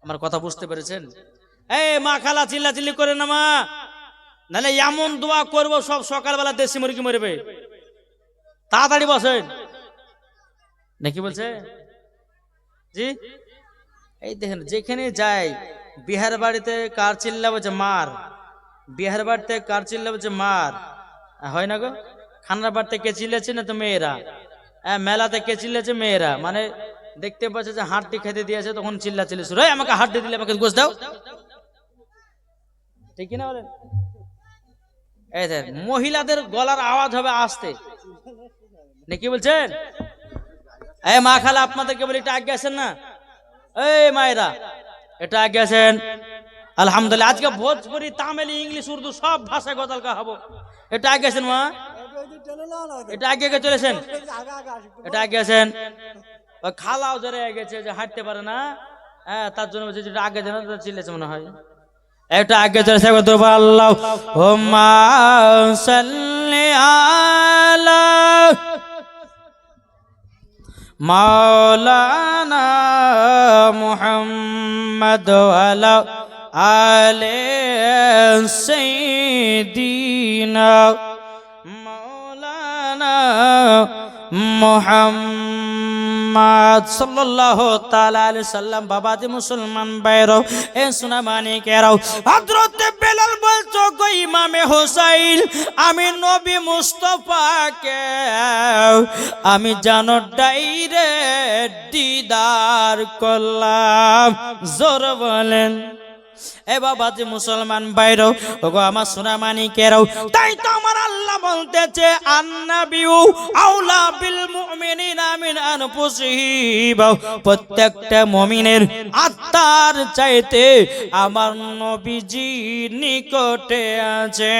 আমার কথা বুঝতে পেরেছেন? এই মা খালা চিল্লাচিল্লি করে না মা, নাহলে এমন দোয়া করবো সব সকালবেলা দেশি মুরগি মরবে। তাড়াতাড়ি বসেন নাকি বলছে জি। এই দেখেন যেখানে যাই, বিহার বাড়িতে কার চিল্লাবো যে মার, বিহার বাড়িতে কার চিল্লাবো যে মার, হয় না গো? খানার বাড়িতে কে চিল্লেছে না তো মেয়েরা, মেলাতে কে চিল্লেছে মেয়েরা, মানে দেখতে পাচ্ছে যে হাড্ডি খেতে দিয়েছে তখন চিল্লা চিল্লি শুরু, আমাকে হাড্ডি দিলে আমাকে গোশ দাও, ঠিক কিনা বলেন? এই দেখ মহিলাদের গলার আওয়াজ হবে আসতে নাকি বলছেন? এই মা খালা আপনাদেরকে বলি, এটা আগে আছেন না? এই মায়েরা এটা আগে আছেন। আলহামদুলিল্লাহ আজকে ভোজপুরি তামিলি ইংলিশ উর্দু সব ভাষায় গতালকা হবো। এটা আগে আছেন মা, এটা আগে আগে চলেছেন, এটা আগে আছেন। ওই খালাও জরে গেছে যে হাঁটতে পারে না, হ্যাঁ তার জন্য যেটা আগে যেন চিল্লেছে মনে হয়। এটা আগে চলেছে আল্লাহ হুম্মা সাল্লি আলা মাওলানা মুহাম্মদ ওয়ালা আলে সাইয়্যিদিনা মাওলানা মুহাম্মদ সাল্লাল্লাহু তাআলা আলাইহি সাল্লাম। বাবাজি মুসলমান ভাইরা, এ সোনা মানিকেরাও, হযরত বেলাল বলছো গো ইমামে হোসাইন, আমি নবী মুস্তাফাকে আমি জানো ডাইরেক্ট দিদার করলাম। জোর বলেন এ বাবাজি মুসলমান ভাইরা, ওগো আমার সোনা মানিকেরাও, তাই তো আমার আল্লাহ বলতেছে আন্নাবিউ আউলা বিল মুমিনিনা মিন আনফুসিহিম, প্রত্যেকটা মুমিনের আত্মার চাইতে আমার নবীজি নিকটে আছে।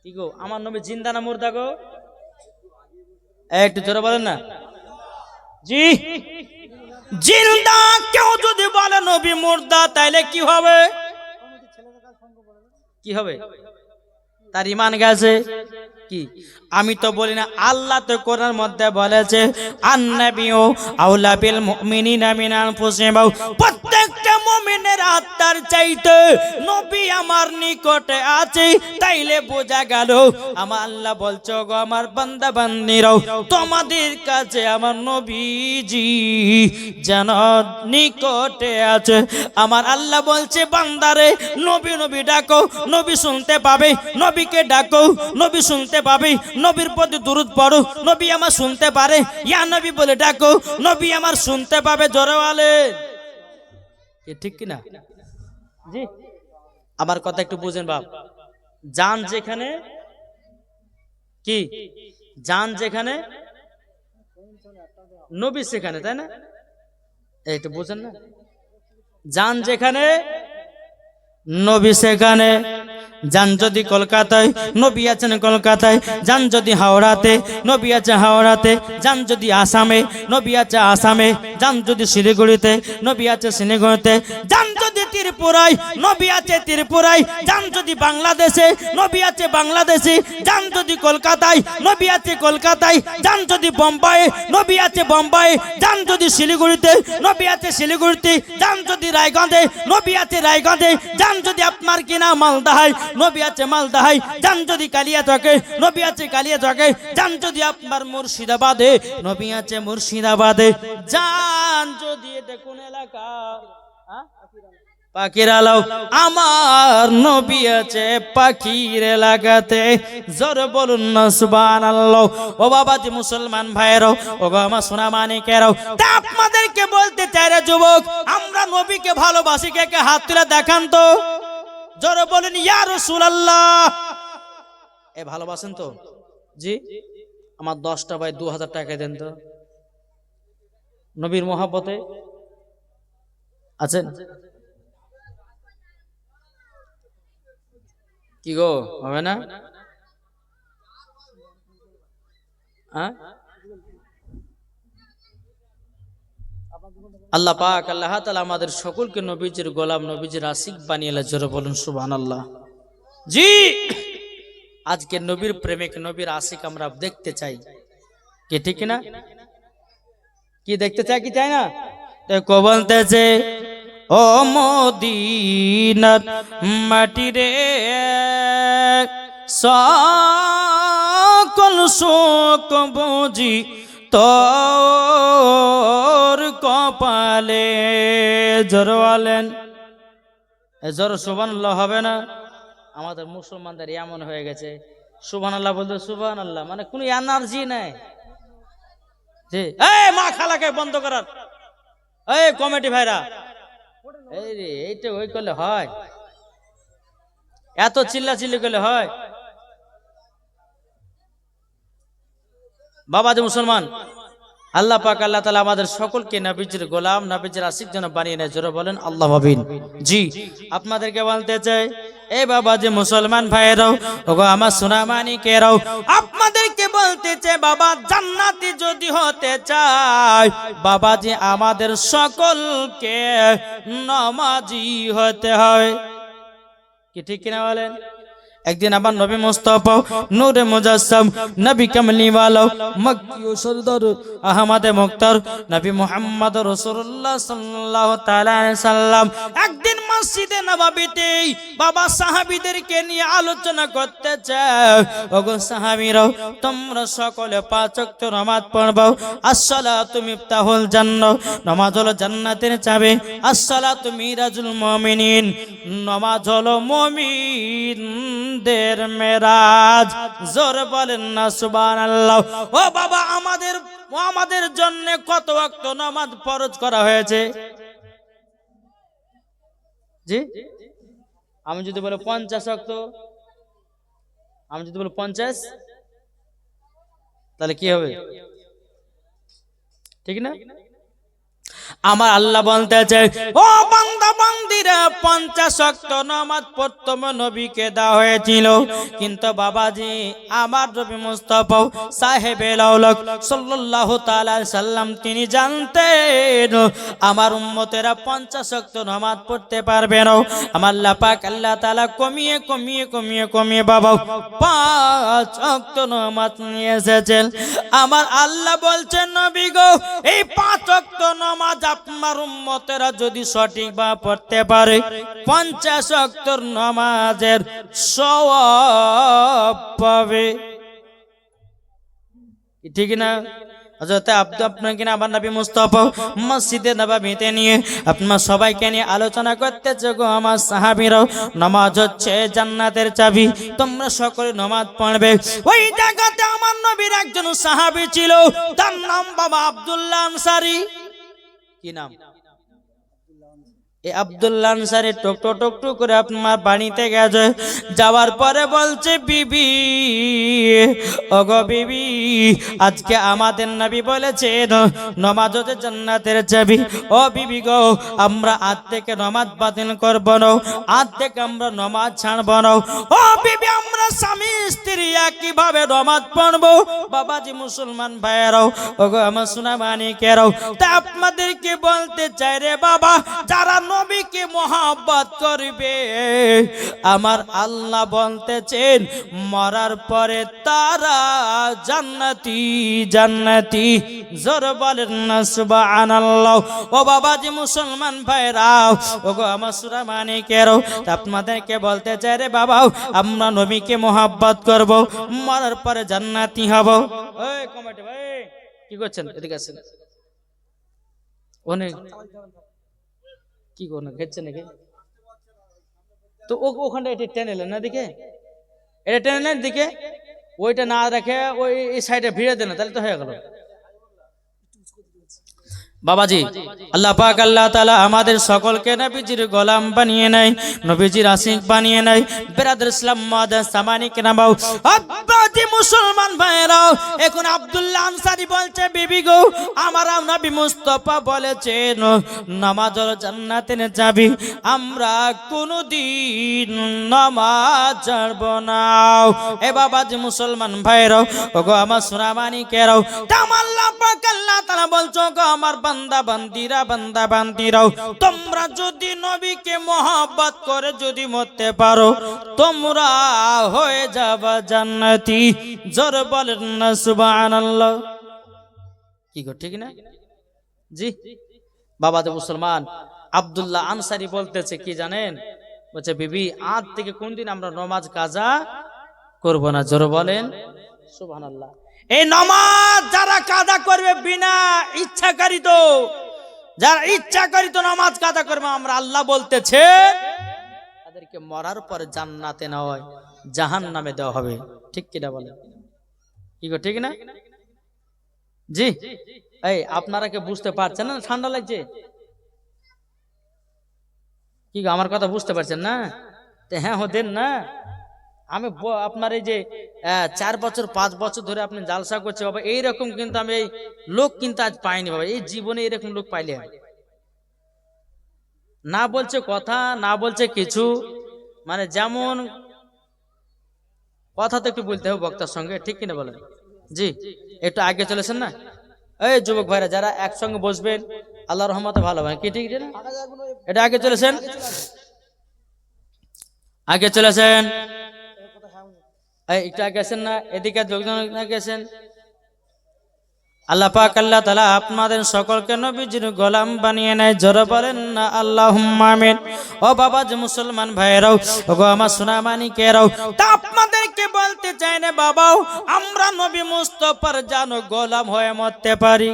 কি গো আমার নবী জিন্দা না মুর্দা গো? একটু জোরে বলেন না। জি জিন্দা। কেউ যদি বলে নবী মুর্দা তাইলে কি হবে? কি হবে? তার ঈমান গেছে কি? আমি তো বলি না, আল্লাহ তো কোরআনের মধ্যে বলেছে আন্নাবিউ আউলা বিল মুমিনিনা মিন আনফুসিহিম, প্রত্যেকটা মুমিনের আত্মার চাইতে নবী আমার নিকটে আছে। তাইলে বোঝা গেল আমার আল্লাহ বলছো গো আমার বান্দা বান্দিরাও, তোমাদের কাছে আমার নবীজি যেন নিকটে আছে। আমার আল্লাহ বলছে বান্দারে নবী নবী ডাকো, নবী শুনতে পাবে, নবীকে ডাকো, নবী শুনতে পাবে, নবীর প্রতি দুরূদ পড়ো, নবী আমার শুনতে পারে, ইয়া নবী বলে ডাকো, নবী আমার শুনতে পাবে। জোরে বলেন ঠিক কিনা? জি আমার কথা একটু বুঝেন বাপ। জান যেখানে কি, জান যেখানে নবী সেখানে, তাই না? একটু বুঝেন না, জান যেখানে নবী সেখানে, যান যদি কলকাতায়, নবী আছেন কলকাতায়। যান যদি হাওড়াতে, নবী আছে হাওড়াতে। যান যদি আসামে, নবী আছে আসামে। যান যদি শিলিগুড়িতে, নবী আছে শিলিগুড়িতে। যান যদি ত্রিপুরায়, নবী আছে ত্রিপুরায়। যান যদি বাংলাদেশে, নবী আছে বাংলাদেশে। যান যদি কলকাতায়, নবী আছে কলকাতায়। যান যদি বোম্বাইয়ে, নবী আছে বোম্বাইয়ে। যান যদি শিলিগুড়িতে, নবী আছে শিলিগুড়িতে। যান যদি রায়গঞ্জে, নবী আছে রায়গঞ্জে। যান যদি আপনার কিনা মালদাহায়, নবী আছে মালদাহায়। যান যদি কালিয়াচকে, নবী আছে কালিয়াচকে। যান যদি আপনার মুর্শিদাবাদে, নবী আছে মুর্শিদাবাদে। যান যদি এটা কোন এলাকা, পাখির আলো, আমার নবী আছে পাখির এলাকাতে। জোর বলুন না সুবহানাল্লাহ। ও বাবাজি মুসলমান ভাইয়েরাও, ও গো আমার সোনা মানিকেরাও, তা আপনাদেরকে বলতে চাই রে যুবক, আমরা নবীকে ভালোবাসি, কে কে হাত তুলে দেখান তো। জোর বলুন ইয়া রাসূলুল্লাহ। এ ভালোবাসেন তো? জি, আমার 10টা ভাই 2000 টাকা দেন তো। নবীর মহব্বতে আছেন? কি গো, হবে না? আল্লাহ পাক আল্লাহ তাআলা আমাদের সকলকে নবীজির গোলাম, নবীজির আশিক বানিয়ে জোরে বলুন সুবহানাল্লাহ। জি, আজকে নবীর প্রেমিক, নবীর আশিক আমরা দেখতে চাই, কি ঠিক না? কি দেখতে চাই কি চাই না? দেখো বলতেছে, ও মদিনার মাটি রে, সকল শোক বুঝি তোর কপালে। জোর বলেন, জোর সুবহানাল্লাহ হবে না? আমাদের মুসলমানদের এমন হয়ে গেছে, সুবহানাল্লাহ বলতে সুবহানাল্লাহ মানে কোনো এনার্জি নাই। জি, এই মা খালাকে বন্ধ করার, এই কমিটি ভাইরা, এই রে এইটা ওই করলে হয়? এত চিল্লাচিল্লি করলে হয়? বাবাজি মুসলমান, আল্লাহ পাক আল্লাহ তাআলা আমাদের সকলকে নবীজির গোলাম, নবীজির আশিক যেন বানিয়ে নেয়। জোরে বলেন আল্লাহ আমিন। জি, আপনাদেরকে বলতে চাই, এই বাবাজি মুসলমান ভাইয়েরাও, ওগো আমার সোনা মানিকেরাও, আপনাদেরকে বলতে চাই, বাবা জান্নাতি যদি হতে চায়, বাবাজি আমাদের সকলকে নামাজি হতে হয়, কি ঠিক কিনা বলেন? একদিন আমার নবী মুস্তাফা নূরে মুজাসসাম, নবী কামলিওয়ালা, মক্কি ও সরদার আহমদে মুখতার, নবী মুহাম্মদ রাসূলুল্লাহ সাল্লাল্লাহু তাআলা আলাইহি সাল্লাম একদিন মসজিদে নববীতে বাবা সাহাবীদেরকে নিয়ে আলোচনা করতে চায়। ওগো সাহাবীরাও, তোমরা সকলে 5 ওয়াক্ত নামাজ পড়বা। আসসালাতু মিফতাহুল জান্নাহ, নামাজ হলো জান্নাতের চাবি। আসসালাতু মিরাজুল মুমিনিন, নামাজ হলো মুমিনদের মেরাজ। জোরে বলেন না সুবহানাল্লাহ। ও বাবা, আমাদের জন্য কত ওয়াক্ত নামাজ ফরজ করা হয়েছে? জি, আমি যদি বলি 50 ওয়াক্ত, আমি যদি বলি 50, তাহলে কি হবে? ঠিক না? আমার আল্লাহ বলতেছে, ও বান্দা বান্দিরা, 50 ওয়াক্ত নামাজ প্রথম নবীকে দেওয়া হয়েছিল, কিন্তু বাবাজি আমার নবী মুস্তাফা সাহেবে লাউলাক সাল্লাল্লাহু তাআলা আলাইহি সাল্লাম তিনি জানতেন আমার উম্মতেরা 50 ওয়াক্ত নামাজ পড়তে পারবে না। আমার আল্লাহ পাক আল্লাহ তাআলা কমিয়ে কমিয়ে কমিয়ে কমিয়ে বাবা 5 ওয়াক্ত নামাজ নিয়ে এসেছেন। আমার আল্লাহ বলছেন, নবী গো, এই 5 ওয়াক্ত নামাজ আপনার উম্মতেরা যদি সঠিকভাবে পড়তে পারে, 50 ওয়াক্তের নামাজের সওয়াব পাবে, ঠিক না? আপনাকে আবার নবী মুস্তাফা মসজিদে নববীতে নিয়ে আপনার সবাইকে নিয়ে আলোচনা করতেছে, গো আমার সাহাবীরাও, নামাজ হচ্ছে জান্নাতের চাবি, তোমরা সকলে নামাজ পড়বে। ওই জায়গাতে আমার নবীর একজন সাহাবী ছিল, তার নাম বাবা আব্দুল্লাহ আনসারী। কি নাম? এই আব্দুল্লাহ আনসারী টকটো টকটু করে আপনার বাড়িতে গেছে, যাওয়ার পরে বলছে বিবি, ওগো বিবি, আজকে আমাদের নবী বলেছে নামাজ হচ্ছে জান্নাতের চাবি। ও বিবি গো, আমরা আজ থেকে নামাজ বাতিল করব না, আজ থেকে আমরা নামাজ ছাড়ব না। ও বিবি, আমরা স্বামী স্ত্রী একইভাবে নামাজ পড়বো। বাবাজি মুসলমান ভাইয়েরাও, ওগো আমার সোনা মানিকেরাও, তা আপনাদেরকে বলতে চাই রে বাবা, যারা নবীকে মহব্বত করবে, আমার আল্লাহ বলতেছেন মরার পরে তারা জান্নাতি জান্নাতি। জোর বলেন না সুবহানাল্লাহ। ও বাবাজি মুসলমান ভাইরাও, ওগো আমার সোনা মানিকেরাও, আপনাদেরকে বলতে চাই রে বাবা, আমরা নবীকে মহব্বত করব, মরার পরে জান্নাতি হব। ওই কমিটি ভাই কি করছেন? এদিকে আসেন। অনেক কি করুন, খেচ্ছে নাকি? তো ওখানটা এটা টেনে এলেন না দিকে, এটা টেনে নেন দিকে, ওইটা না রেখে ওই সাইডে ভিড়ে দেন, তাহলে তো হয়ে গেল। বাবাজি আল্লাহ পাক আল্লাহ তাআলা আমাদের সকলকে নবীজির গোলাম বানিয়ে নেয়, নবীজির আশিক বানিয়ে নেয়। বিরাদর ইসলাম মাদাস সামানি কেনাবাও, আব্বাজি মুসলমান ভাইরাও, এখন আব্দুল্লাহ আনসারী বলছে বিবি গো, আমার নবী মুস্তাফা বলেছেন নামাজ হলো জান্নাতের চাবি, আমরা কোনদিন নামাজ ছাড়ব না। এ বাবাজি মুসলমান ভাইরাও, ওগো আমার সোনা মানিকেরাও, আল্লাহ পাক আল্লাহ তাআলা বলছো গো আমার বান্দা বান্দিরা, বান্দা বান্দিরাও, তোমরা যদি নবীকে মহব্বত করে যদি মরতে পারো, তোমরা হয়ে যাবা জান্নাতি। জোর বলেন না সুবহানাল্লাহ। কি গো ঠিক না? জি বাবাজি মুসলমান, আব্দুল্লাহ আনসারী বলতেছে কি জানেন? বলছে বিবি, আজ থেকে কোনদিন আমরা নামাজ কাজা করব না। জোর বলেন সুবহানাল্লাহ। এই নামাজ যারা কাজা করবে বিনা ইচ্ছাকারিত, যারা ইচ্ছাকারিত নামাজ কাজা করবে, আমরা আল্লাহ বলতেছে তাদেরকে মরার পরে জান্নাতে না হয় জাহান্নামে দেওয়া হবে। ঠিক কিনা বলে? কি গো ঠিক না? জি এই আপনারা কি বুঝতে পারছেন না? ঠান্ডা লাগছে কি গো? আমার কথা বুঝতে পারছেন না? হ্যাঁ দেন না। আমি আপনার এই যে 4 বছর 5 বছর ধরে আপনি জালসা করছে বাবা, এইরকম কিন্তু আমি এই লোক কিন্তু আজ পাইনি বাবা, এই জীবনে এরকম লোক পাইলে না বলছে কথা, না বলছে কিছু, মানে যেমন কথা তো একটু বলতে হবে বক্তার সঙ্গে, ঠিক কিনা বলেন? জি একটু আগে চলেছেন না? এই যুবক ভাইরা যারা একসঙ্গে বসবেন আল্লাহর রহমতে ভালো হয়, কি ঠিক না? এটা আগে চলেছেন, আগে চলেছেন, একটু আগে আসেন না, এদিকে লোকজন গেছেন। আল্লাহ পাক আল্লাহ তাআলা আপনাদের সকলকে নবীজির গোলাম বানিয়ে নেয়। জোরে বলেন না আল্লাহুম্মা আমিন। ও বাবা যে মুসলমান ভাইরাও, ওগো আমার সোনা মানিকেরাও, তা আপনাদেরকে বলতে চাই না বাবাও, আমরা নবী মুস্তাফার জানো গোলাম হয়ে মরতে পারি।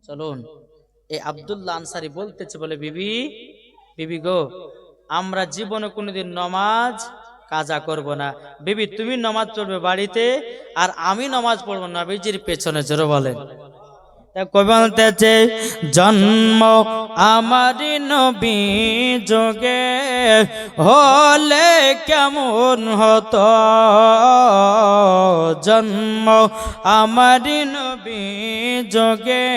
চলুন, এই আব্দুল্লাহ আনসারী বলতেছে বলে বিবি, বিবি গো, আমরা জীবনে কোনোদিন নামাজ কাজা করব না। বিবি তুমি নামাজ পড়বে বাড়িতে, আর আমি নামাজ পড়বো নবীজির পেছনে। জোরে বলেন। কবি বলতেছে জন্ম আমারি নবী যোগে হলে কেমন হতো, জন্ম আমারি নবী যোগে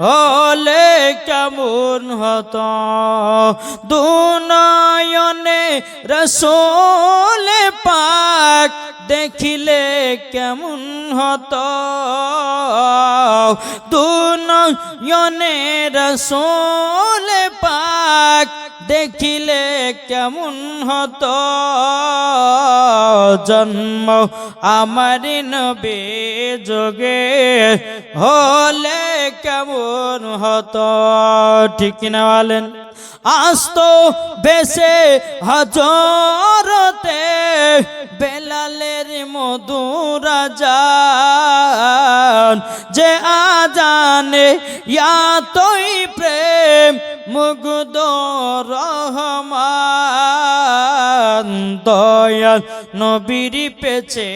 হলে কেমন হতো, দুনয়নে রাসূল পাক দেখিলে কেমন হতো, দুনয়নে রাসূল পাক দেখিলে কেমন হতো, জন্ম আমারি নবী যোগে হলে কেমন হতো। ঠিক কিনা বলেন? আস্তো বেশে হজরতে বেলালের মধুর আজান, যে আজানে ইয়াতই প্রেম মুগ্ধ রহমান, দয়াল নবীর পেছে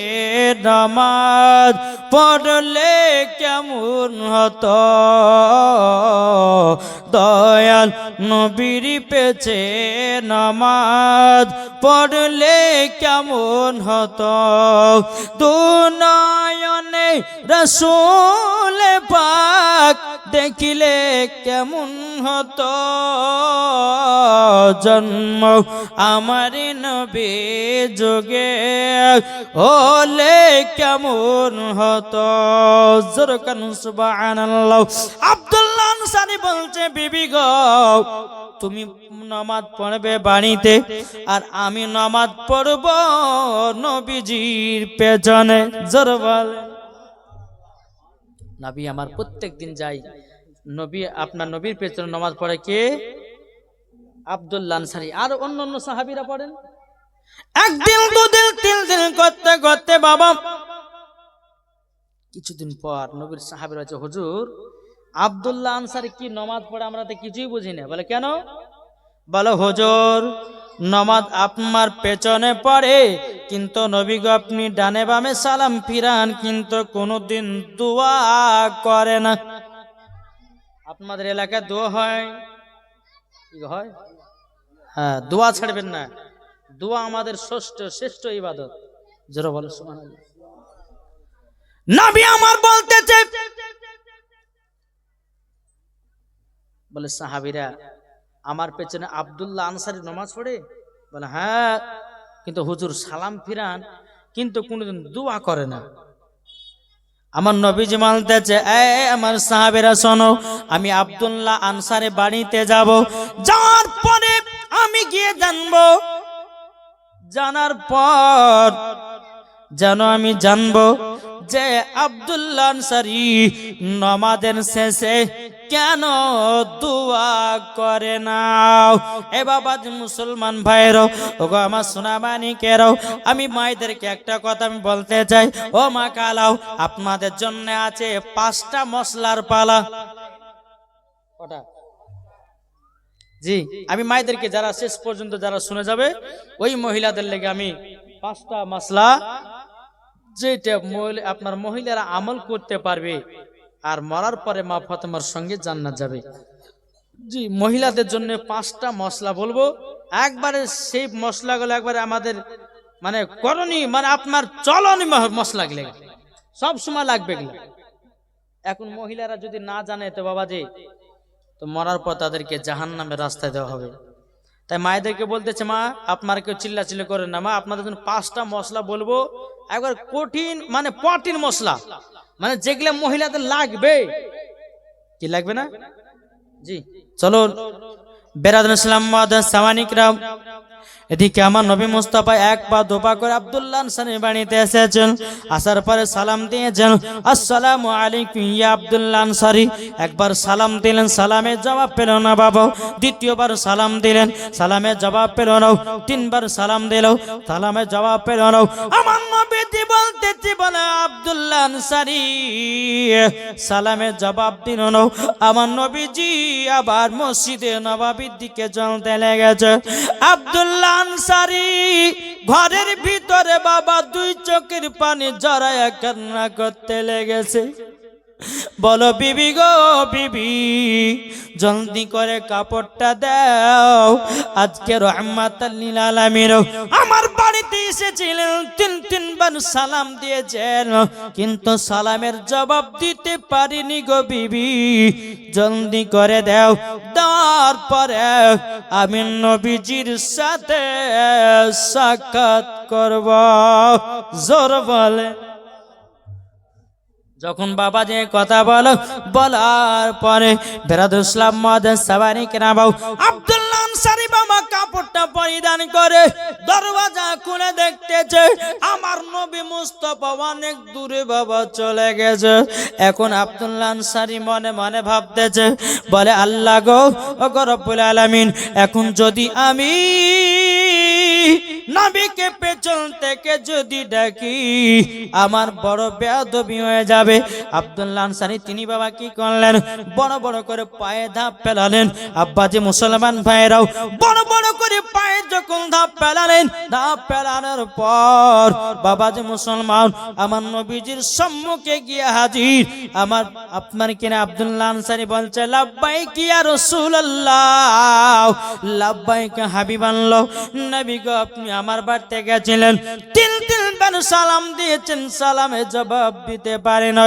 নামাজ পড়লে কেমন হতো, দয়াল দয়াল নবীর পেছে নামাজ পড়লে কেমন হতো, দুনয়নে রাসূল পাক দেখিলে কেমন হতো, জন্ম আমার নবী যোগে হলে কেমন হতো। জোরকান সুবহানাল্লাহ। আব্দুল্লাহ আনসারী বলছে, বিবি গো তুমি নামাজ পড়বে বাড়িতে, আর আমি নামাজ পড়ব নবীজির পেছনে। জোর বলে নবী আমার প্রত্যেক দিন যাই, নবী আপনার নবীর পেছনে নামাজ পড়ে কে? আব্দুল্লাহ আনসারী। আর অন্য অন্য সাহাবীরা পড়েন। একদিন দুদিন তিন দিন করতে করতে বাবা কিছুদিন পর নবীর সাহাবীরা বলছে, হুজুর আব্দুল্লাহ আনসারী কি নামাজ পড়ে আমরা তো কিছুই বুঝি না। বলে কেন? বলো হুজুর নামাজ আপনার পেছনে পড়ে, কিন্তু নবী গো আপনি ডানে বামে সালাম ফিরান, কিন্তু কোনোদিন দোয়া করে না। আপনাদের এলাকায় দোয়া হয়? কি হয়? হ্যাঁ, দোয়া ছাড়বেন না। দোয়া আমাদের শ্রেষ্ঠ ইবাদত। জোরে বলো সুবহানাল্লাহ। নবী আমার বলতেছে, বলে সাহাবীরা আমার পেছনে আব্দুল্লাহ আনসারী নামাজ পড়ে? বলে হ্যাঁ, কিন্তু হুজুর সালাম ফিরান, কিন্তু কোনোদিন দোয়া করে না। আমার নবীজি বলতেছে, আমার সাহাবীরা শোনো, আমি আব্দুল্লাহ আনসারী বাড়িতে যাব, যাওয়ার পরে আমি গিয়ে জানবো, জানার পর যেন আমি জানবো যে আব্দুল্লাহ আনসারী নামাজের শেষে কেন দোয়া করে না। এ বাবা মুসলমান ভাইরো, ওগো আমার সোনামানিকেরও, আমি মায়েদেরকে একটা কথা আমি বলতে চাই। ও মা কালাও, আপনাদের জন্য আছে 5টা মশলার পালা। কটা? জি, আমি মায়েদেরকে যারা শেষ পর্যন্ত যারা শুনে যাবে ওই মহিলাদের লেগে আমি 5টা মশলা, যেটা আপনার মহিলারা আমল করতে পারবে আর মরার পরে মা ফাতেমার সঙ্গে জান্নাত যাবে। জি, মহিলাদের জন্য 5টা মশলা বলবো, একবারে সেই মশলাগুলো একবারে আমাদের মানে করণীয়, মানে আপনার চলনি মশলা গেলে সব সময় লাগবে। এখন মহিলারা যদি না জানে তো বাবাজি, তো মরার পর তাদেরকে জাহান্নামের রাস্তায় দেওয়া হবে। তাই মায়েদেরকে বলতেছে, মা আপনারা কেউ চিল্লাচিল্লি করেন না, মা আপনাদের জন্য 5টা মশলা বলবো, একবার কঠিন মানে প্রোটিন মশলা, মানে যেগুলো মহিলাদের লাগবে। কি লাগবে না? জি চলো বেরাদুল ইসলাম সামানিকরাম, এদিকে আমার নবী মুস্তাফা 1 পা 2 পা করে আব্দুল্লাহ আনসারীর বাড়িতে এসেছেন। আসার পরে সালাম দিয়েছেন, আসসালামু আলাইকুম ইয়া আব্দুল্লাহ আনসারী। একবার সালাম দিলেন, সালামের জবাব পেল না বাবা। দ্বিতীয়বার সালাম দিলেন, সালামের জবাব পেল না। 3বার সালাম দিল, সালামের জবাব পেল না। আমার নবীজি বলতেছি, বলে আব্দুল্লাহ আনসারী সালামের জবাব দিল না। আমার নবীজি আবার মসজিদে নববীর দিকে চলতে লেগেছে। আব্দুল্লাহ আনসারী ঘরের ভিতরে বাবা 2 চোখের পানি জড়ায়া কান্না করতে লেগেছে। বলো বিবি গো বিবি, জলদি করে কাপড়টা দাও, আজকে রহমাতাল লিল আলামিন আমার বাড়িতে এসেছিলেন, 3বার সালাম দিয়েছেন, কিন্তু সালামের জবাব দিতে পারিনি গো বিবি, জলদি করে দাও, দেওয়ার পরে আমি নবীজির সাথে সাক্ষাৎ করব। জোর বলে যখন বাবা যে কথা বলার পরে বেরাদুল ইসলাম মুআদ্দিস সাবানি কেরামাও আব্দুল্লাহ আনসারী বাবা কাপড়টা পরিধান করে দরওয়াজা খুলে দেখতেছে আমার নবী মুস্তাফা অনেক দূরে বাবা চলে গেছে। এখন আব্দুল্লাহ আনসারী মনে মনে ভাবতেছে, বলে আল্লাহ গো, ওগো রব্বুল আলামিন, এখন যদি আমি নবীকে পেছন থেকে যদি ডাকি আমার বড় বেয়াদবি হয়ে যাবে। আব্দুল্লাহ আনসারী তিনি বাবা কি করলেন, বড় বড় করে পায়ে ধাপ ফেলালেন। আব্বাজি মুসলমান ভাইরাও বড় বড় করে পায়ে যখন ধাপ ফেলালেন, ধাপ ফেলানোর পর বাবাজি মুসলমান আমার নবীজির সম্মুখে গিয়ে হাজির। আমার আপনার কিনা আব্দুল্লাহ আনসারী বলছে লাব্বাইক ইয়া রাসূলুল্লাহ, লাব্বাইক হাবিবাল্লাহ। নবী গো আপনি আমার বাড়িতে গেছিলেন, তিল তিল বেন সালাম দিয়েছেন, সালামে জবাব দিতে পারে না।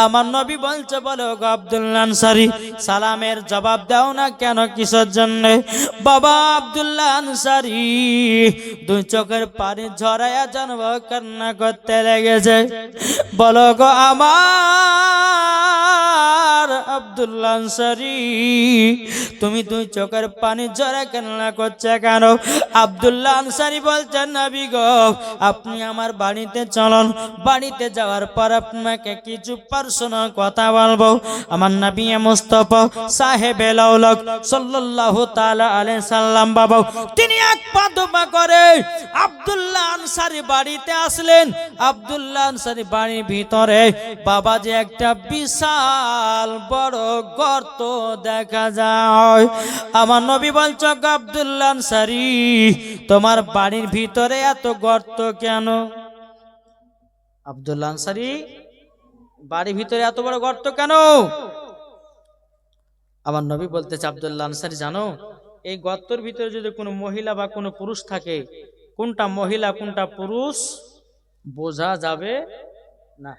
আমার নবী বলছে বলো গো আব্দুল্লাহ আনসারী, সালামের জবাব দাও না কেন, কিসের জন্য? বাবা আব্দুল্লাহ আনসারী দুই চোখের পানি ঝরাইয়া জানব কান্না করতে লেগেছে। বলো গো আমার আব্দুল্লাহ আনসারী, তুমি দুই চোখের পানি ঝরা কান্না করছে কেন? আব্দুল্লাহ আনসারী বলছেন নবী গো আপনি আমার বাড়িতে চলুন, বাড়িতে যাওয়ার পর আপনাকে কিছু পার্সোনাল কথা বলবো। আমার নবী মুস্তাফা সাহেবে লাউলাক সাল্লাল্লাহু তাআলা আলাইহি সাল্লাম বাবা তিনি এক পা দুপা করে আব্দুল্লাহ আনসারী বাড়িতে আসলেন। আব্দুল্লাহ আনসারী বাড়ির ভিতরে বাবা যে একটা বিশাল বড় গর্ত দেখা যায়। আমার নবী বলছে আব্দুল্লাহ আনসারী তোমার বাড়ির ভিতরে এত গর্ত কেন? আব্দুল্লাহ আনসারী বাড়ির ভিতরে এত বড় গর্ত কেন? আমার নবী বলতেছে আব্দুল্লাহ আনসারী জানো, এই গর্তের ভিতরে যদি কোনো মহিলা বা কোনো পুরুষ থাকে, কোনটা মহিলা কোনটা পুরুষ বোঝা যাবে না।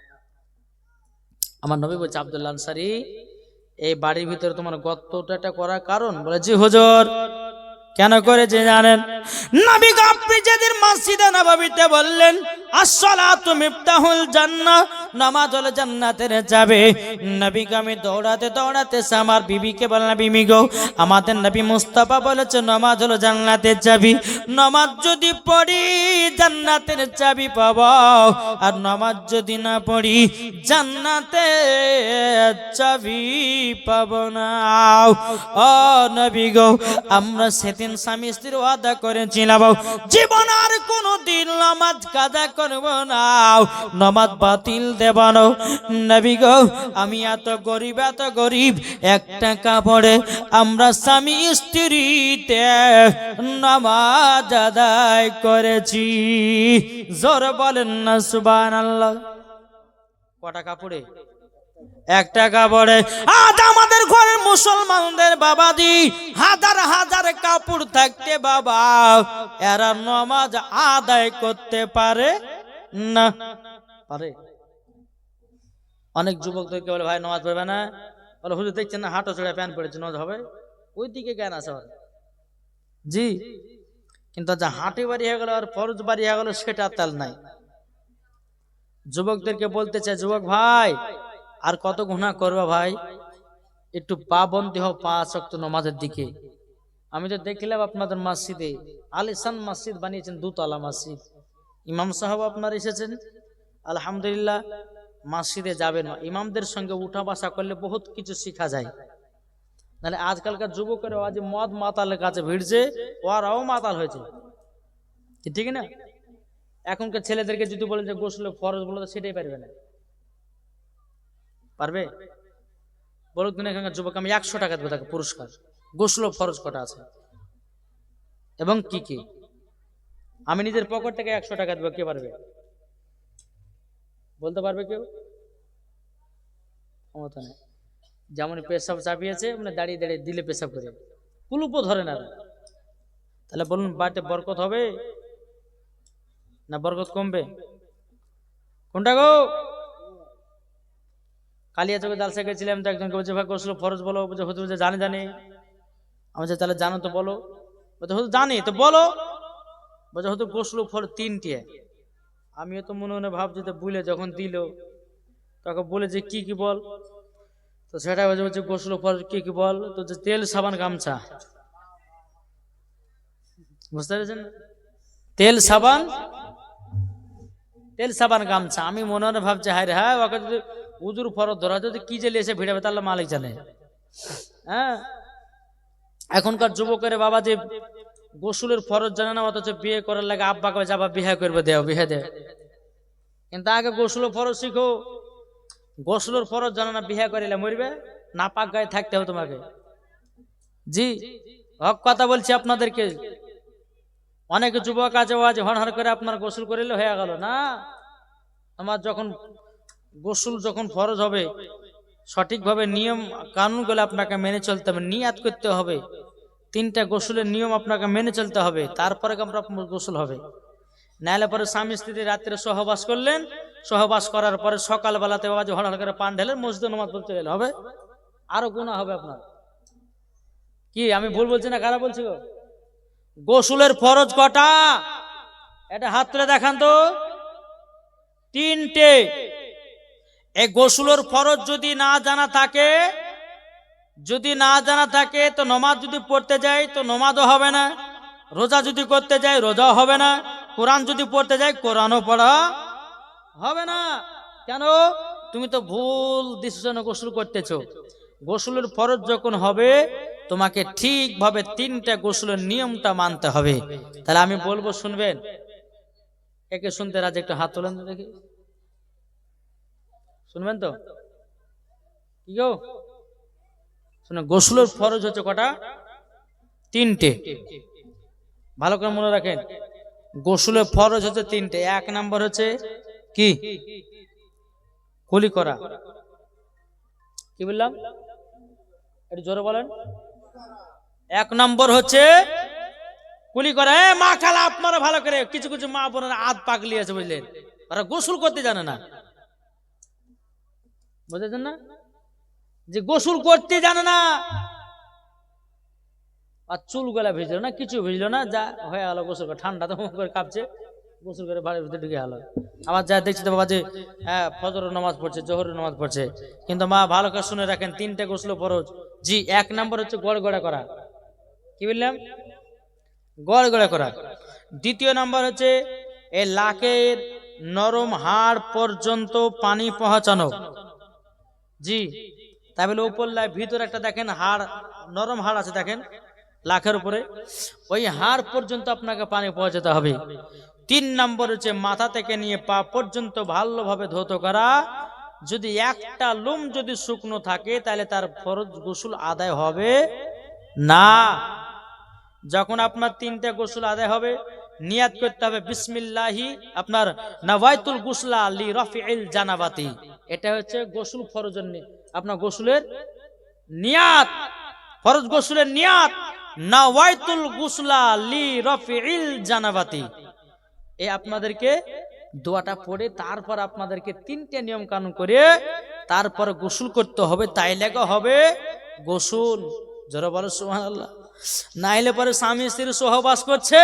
আমার নবী বলছে আব্দুল্লাহ আনসারী এই বাড়ির ভিতরে তোমার গর্তটা করার কারণ? বলে জি হুজুর। কেন করেছে জানেন? নবী আপনি যেদিন মসজিদে নববীতে বললেন আসসালাতু মিফতাহুল জান্নাহ, নামাজ হলো জান্নাতের চাবি। নবীকে আমি দৌড়াতে দৌড়াতে আমার বিবিকে বললাম বিবি গো আমাদের নবী মুস্তাফা বলেছে নামাজ হলো জান্নাতের চাবি, নামাজ যদি পড়ি জান্নাতের চাবি পাবো, আর নামাজ যদি না পড়ি জান্নাতের চাবি পাবো না। ও নবী গো আমরা সেদিন স্বামী স্ত্রী ওয়াদা করেছিলাম জীবন আর কোনদিন নামাজ কাজা করব না, নামাজ বাতিল দেব না। নবী গো আমি এত গরিব একটা কাপড়ে আমরা স্বামী স্ত্রীতে নামাজ আদায় করেছি। জোর বলেন না সুবহানাল্লাহ। কটা কাপড়ে? একটা কাপড়ে। আজ আমাদের ঘরের মুসলমানদের বাবাজি হাজার হাজার কাপড় থাকতে বাবা এরা নামাজ আদায় করতে পারে না। পারে? অনেক যুবকদেরকে বলে ভাই নামাজ পড়বে না, বলে হুজুর দেখছেন না হাঁটো ছেড়ে প্যান্ট পড়েছে নামাজ হবে, ওই দিকে জ্ঞান আছে জি। কিন্তু যা হাঁটি বাড়ি হয়ে গেল আর ফরজ বাড়ি হয়ে গেল সেটা তাল নাই। যুবকদেরকে বলতে চাই যুবক ভাই আর কত গুনাহ করবে ভাই, একটু পাবন্দি হও 5 ওয়াক্ত নামাজের দিকে। আমি তো দেখলাম আপনাদের মসজিদে আলিশান মসজিদ বানিয়েছেন, 2 তলা মসজিদ। ইমাম সাহেব আপনার এসেছেন আলহামদুলিল্লাহ। মসজিদে যাবেন, ইমামদের সঙ্গে উঠা বসা করলে বহুত কিছু শেখা যায়। নাহলে আজকালকার যুবকেরা আজ মদ মাতালের কাছে ভিড়ছে, ওরাও মাতাল হয়েছে, ঠিক না? এখনকার ছেলেদেরকে যদি বলেন যে গোসল ফরজ বলে সেটাই পারবে না। পারবে? বলুক দিন এখানকার যুবক আমি 100 টাকা দেবো তাকে পুরস্কার। গোসল ফরজ কটা আছে এবং কি কি? আমি নিজের পকেট থেকে 100 টাকা দেবো, কে পারবে? বলতে পারবে কেউ? ক্ষমতা নেই। যেমন পেশাব চাপিয়েছে মানে দাঁড়িয়ে দাঁড়িয়ে দিলে পেশাব করে কুলুপও ধরে না। তাহলে বলুন বাড়িতে বরকত হবে না বরকত কমবে? কোনটা গো? কালিয়া চোখে জালসা গেছিলাম তো একজনকে বলছে ভাই গোসল ফরজ বলো, বলছে হুজুর যে জানি। আমি বলছি তাহলে জানো তো বলো। বলছে হুজুর জানি তো বলো। বলছে হুজুর গোসল ফরজ 3টে। আমিও তো মনে মনে ভাবছি তো বুলে যখন দিল তখন বলে যে কি কি বল, তো সেটা বলছে গোসল ফরজ কি কি বল, তো তেল সাবান গামছা। বুঝতে পেরেছেন? তেল সাবান গামছা। আমি মনে মনে ভাবছি হায় রে হ্যাঁ ওকে যদি উজুর ফরজ ধরা যদি কি যে এসে ভিড়াবে তাহলে মালিক জানে। হ্যাঁ এখনকার যুবকের বাবা যে গোসলের ফরজ জানে না, অথচ বিয়ে করার লাগে আব্বাকে যাবা বিয়ে করবে, দেও বিয়ে দে। কিন্তু আগে গোসলের ফরজ শিখো। গোসলের ফরজ জানে না, বিয়ে করিলে মরবে, না পাক গায়ে থাকতে হবে তোমাকে। জি হক কথা বলছি আপনাদেরকে। অনেক যুবক আছে ও আজ হড়হড় করে আপনার গোসল করিলে হয়ে গেল না। আমার যখন গোসল যখন ফরজ হবে, সঠিকভাবে নিয়ম কানুন গুলো আপনাকে মেনে চলতে হবে, নিয়াত করতে হবে। 3টা গোসলের নিয়ম আপনাকে মেনে চলতে হবে, তারপরে আপনার গোসল হবে। নাহলে পরে স্বামী স্ত্রী রাত্রে সহবাস করলেন, সহবাস করার পরে সকালবেলাতে বাবা যে হড়হড় করে পান ঢেলেন, মসজিদে নামাজ পড়তে গেলে হবে, আরো গুনাহ হবে আপনার। কি আমি ভুল বলছি না খারাপ বলছি গো? গোসলের ফরজ কটা? এটা হাত তুলে দেখান তো। 3টে। এই গোসলের ফরজ যদি না জানা থাকে, তো নমাজ যদি পড়তে যাই তো নমাজও হবে না, রোজা যদি করতে যাই রোজাও হবে না, কোরআন যদি পড়তে যাই কোরআনও পড়া হবে না। কেন? তুমি তো ভুল ডিসিশনে গোসল করতেছো। গোসলের ফরজ যখন হবে তোমাকে ঠিকভাবে 3টা গোসলের নিয়মটা মানতে হবে। তাহলে আমি বলবো, শুনবেন? একে শুনতে রাজি? একটু হাত তোলেন তো দেখি, শুনবেন তো? কি গো শুনে, গোসলের ফরজ হচ্ছে কটা? 3টে। ভালো করে মনে রাখেন, গোসলের ফরজ হচ্ছে 3টে। 1 নাম্বার হচ্ছে কি? কুলি করা। কি বললাম? একটু জোরে বলেন। 1 নম্বর হচ্ছে কুলি করা। মা খালা আপনারা ভালো করে, কিছু কিছু মা বোনেরা আধ পাগলি আছে বুঝলেন, তারা গোসল করতে জানে না। বুঝেছেন না? যে গোসল করতে জানে না, আর চুল গলা ভিজলো না, কিছু ভিজলো না, যা হয়ে গেল গোসল করে, ঠান্ডা তো করে কাঁপছে, গোসল করে বাড়ির ভিতরে ঢুকে গেল। আবার যা দেখছি তো বাবা যে ফজর নামাজ পড়ছে, জোহরের নামাজ পড়ছে, কিন্তু মা ভালো করে শুনে রাখেন 3টে গোসল ফরজ। জি 1 নম্বর হচ্ছে গড়গড়া করা। কি বললাম? গড়গড়া করা। 2য় নাম্বার হচ্ছে এই লাকের নরম হাড় পর্যন্ত পানি পৌঁছানো। জি তাই বলে উপরলায় ভিতরে একটা দেখেন হাড়, নরম হাড় আছে দেখেন লাখের উপরে, ওই হাড় পর্যন্ত আপনাকে পানি পৌঁছাতে হবে। 3 নম্বর হচ্ছে মাথা থেকে নিয়ে পা পর্যন্ত ভালোভাবে ধৌত করা। যদি একটা লোম যদি শুকনো থাকে তাহলে তার ফরজ গোসল আদায় হবে না। যখন আপনার 3টা গোসল আদায় হবে, নিয়াত করতে হবে বিসমিল্লাহি, আপনার নাওয়াইতুল গুসলা লি রাফিইল জানাবাতি। এটা হচ্ছে গোসল ফরজের আপনার গোসলের নিয়াত, ফরজ গোসলের নিয়াত, নাওয়াইতুল গুসলা লি রাফিইল জানাবাতি। এই আপনাদেরকে দোয়াটা পড়ে তারপর আপনাদেরকে 3টে নিয়ম কানুন করে তারপর গোসল করতে হবে, তাই লেগে হবে গোসল। জোরে বলো সুবহানাল্লাহ। নাইলে পরে স্বামী স্ত্রী সহবাস করছে,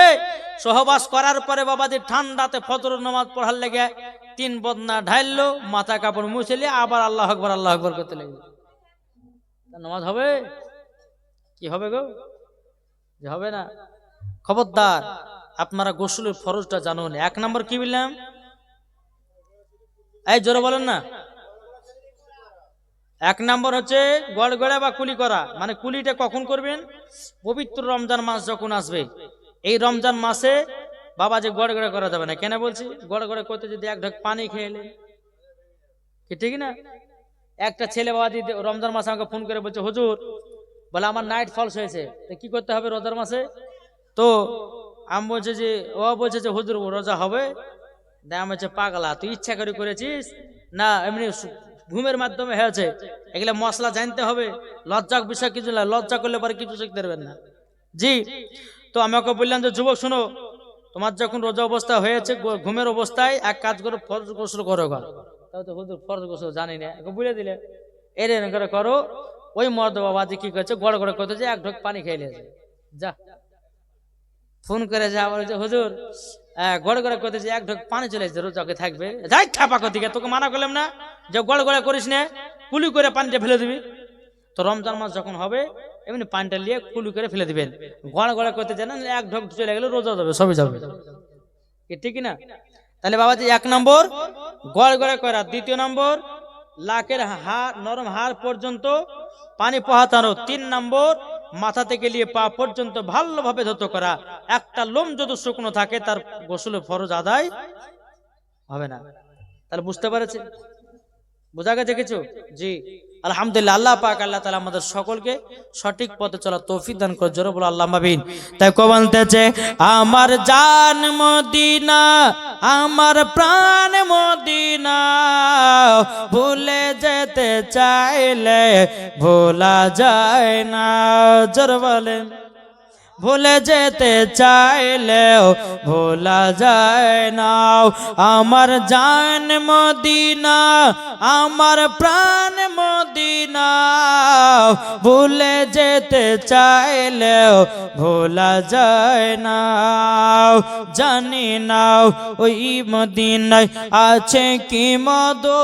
সহবাস করার পরে বাবাজি ঠান্ডাতে ফজর নামাজ পড়ার লেগে 3 বদনা ঢাইলো, মাথা কাপড় মুছলে আবার আল্লাহু আকবার আল্লাহু আকবার করতে লাগলো, নামাজ হবে? কি হবে গো? যে হবে না। খবরদার আপনারা গোসলের ফরজটা জানুন। 1 নম্বর কি বললাম? এই জোরে বলেন না। 1 নম্বর হচ্ছে গড়গড়া বা কুলি করা। মানে কুলিটা কখন করবেন? পবিত্র রমজান মাস যখন আসবে, এই রমজান মাসে বাবা যে গড়গড়া করা যাবে না। কেন বলছি? গড়গড়া করতে যদি 1 ঢোক পানি খেয়ে এলেন, কি ঠিক না? একটা ছেলে বাবা যদি রমজান মাসে আমাকে ফোন করে বলছে, হুজুর বলে আমার নাইট ফলস হয়েছে, তো কি করতে হবে রোজার মাসে? তো আমি বলছে যে, ও বলছে যে হুজুর রোজা হবে? আমি বলছে পাগলা, তুই ইচ্ছা করে করেছিস না এমনি ঘুমের মাধ্যমে হয়েছে? এগুলো মশলা জানতে হবে, লজ্জার বিষয় কিছু না, লজ্জা করলে পরে কিছু শিখতে পারবেন না। জি তো আমি ওকে বললাম যে যুবক শোনো, তোমার যখন রোজা অবস্থা হয়েছে, ঘুমের অবস্থায় এক কাজ করো, ফরজ গোসল করো। তাও তো হুজুর ফরজ গোসল জানি না, বুঝে দিলে এর করে করো। ওই মর্দ বাবাজি কি করছে, গড় গড় করতে যে 1 ঢোক পানি খেয়ে নিয়েছে। যা ফোন করে যা বলছে, হুজুর গড় গড় করতে যে 1 ঢোক পানি চলে এসেছে, রোজাকে থাকবে। যাই খাপা দিকে, তোকে মানা করলাম না যে গড় গড় করিস না, কুলি করে পানিটা ফেলে দিবি। তো রমজান মাস যখন হবে এমনি পানিটা নিয়ে কুলি করে ফেলে দিবেন। গড় গড় করতে জানেন 1 ঢোক চলে গেলে রোজা যাবে, সবই যাবে, ঠিক না? তাহলে বাবাজি 1 নম্বর গড় গড় করা। 2য় নম্বর লাকের হাড়, নরম হাড় পর্যন্ত পানি পৌঁছানো। 3 নম্বর মাথা থেকে নিয়ে পা পর্যন্ত ভালোভাবে ধৌত করা। একটা লোম যদি শুকনো থাকে তার গোসলে ফরজ আদায় হবে না। তাহলে বুঝতে পারছেন? বোঝা গেছে কিছু? জি আলহামদুলিল্লাহ। আল্লাহ পাক আল্লাহ তাআলা আমাদের সকলকে সঠিক পথে চলার তৌফিক দান করে। জোরে বলো আল্লাহুম্মা আমিন। তাই কো বলতেছে আমার জান মদিনা, আমার প্রাণ মদিনা, ভুলে যেতে চাইলে ভোলা যায় না। জোরে বলেন ভুলে যেতে চাইলেও ভোলা যায় না। আমার জান মদিনা, আমার প্রাণ মদিনা, ভুলে যেতে চাইলেও ভোলা যায় না। জানি না ওই মদিনায় আছে কি মধু,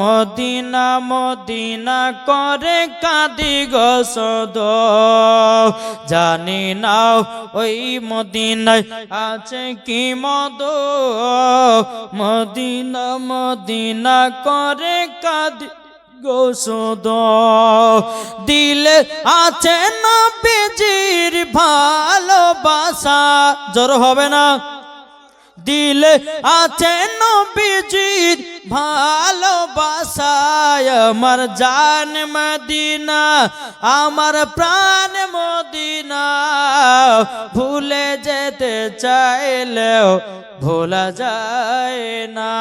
মদিনা মদিনা করে কাঁদি গো সদো। জানি না ওই মদিনায় আছে কি মধু, মদিনা মদিনা করে কাঁদি গো সদো। দিলে আছে নবীজির ভালোবাসা। জোর হবে না? দিলে আছে নবীজির ভালোবাসা। আমার জান মদিনা, আমার প্রাণ মদিনা, ভুলে যেতে চাইলেও ভোলা যায় না।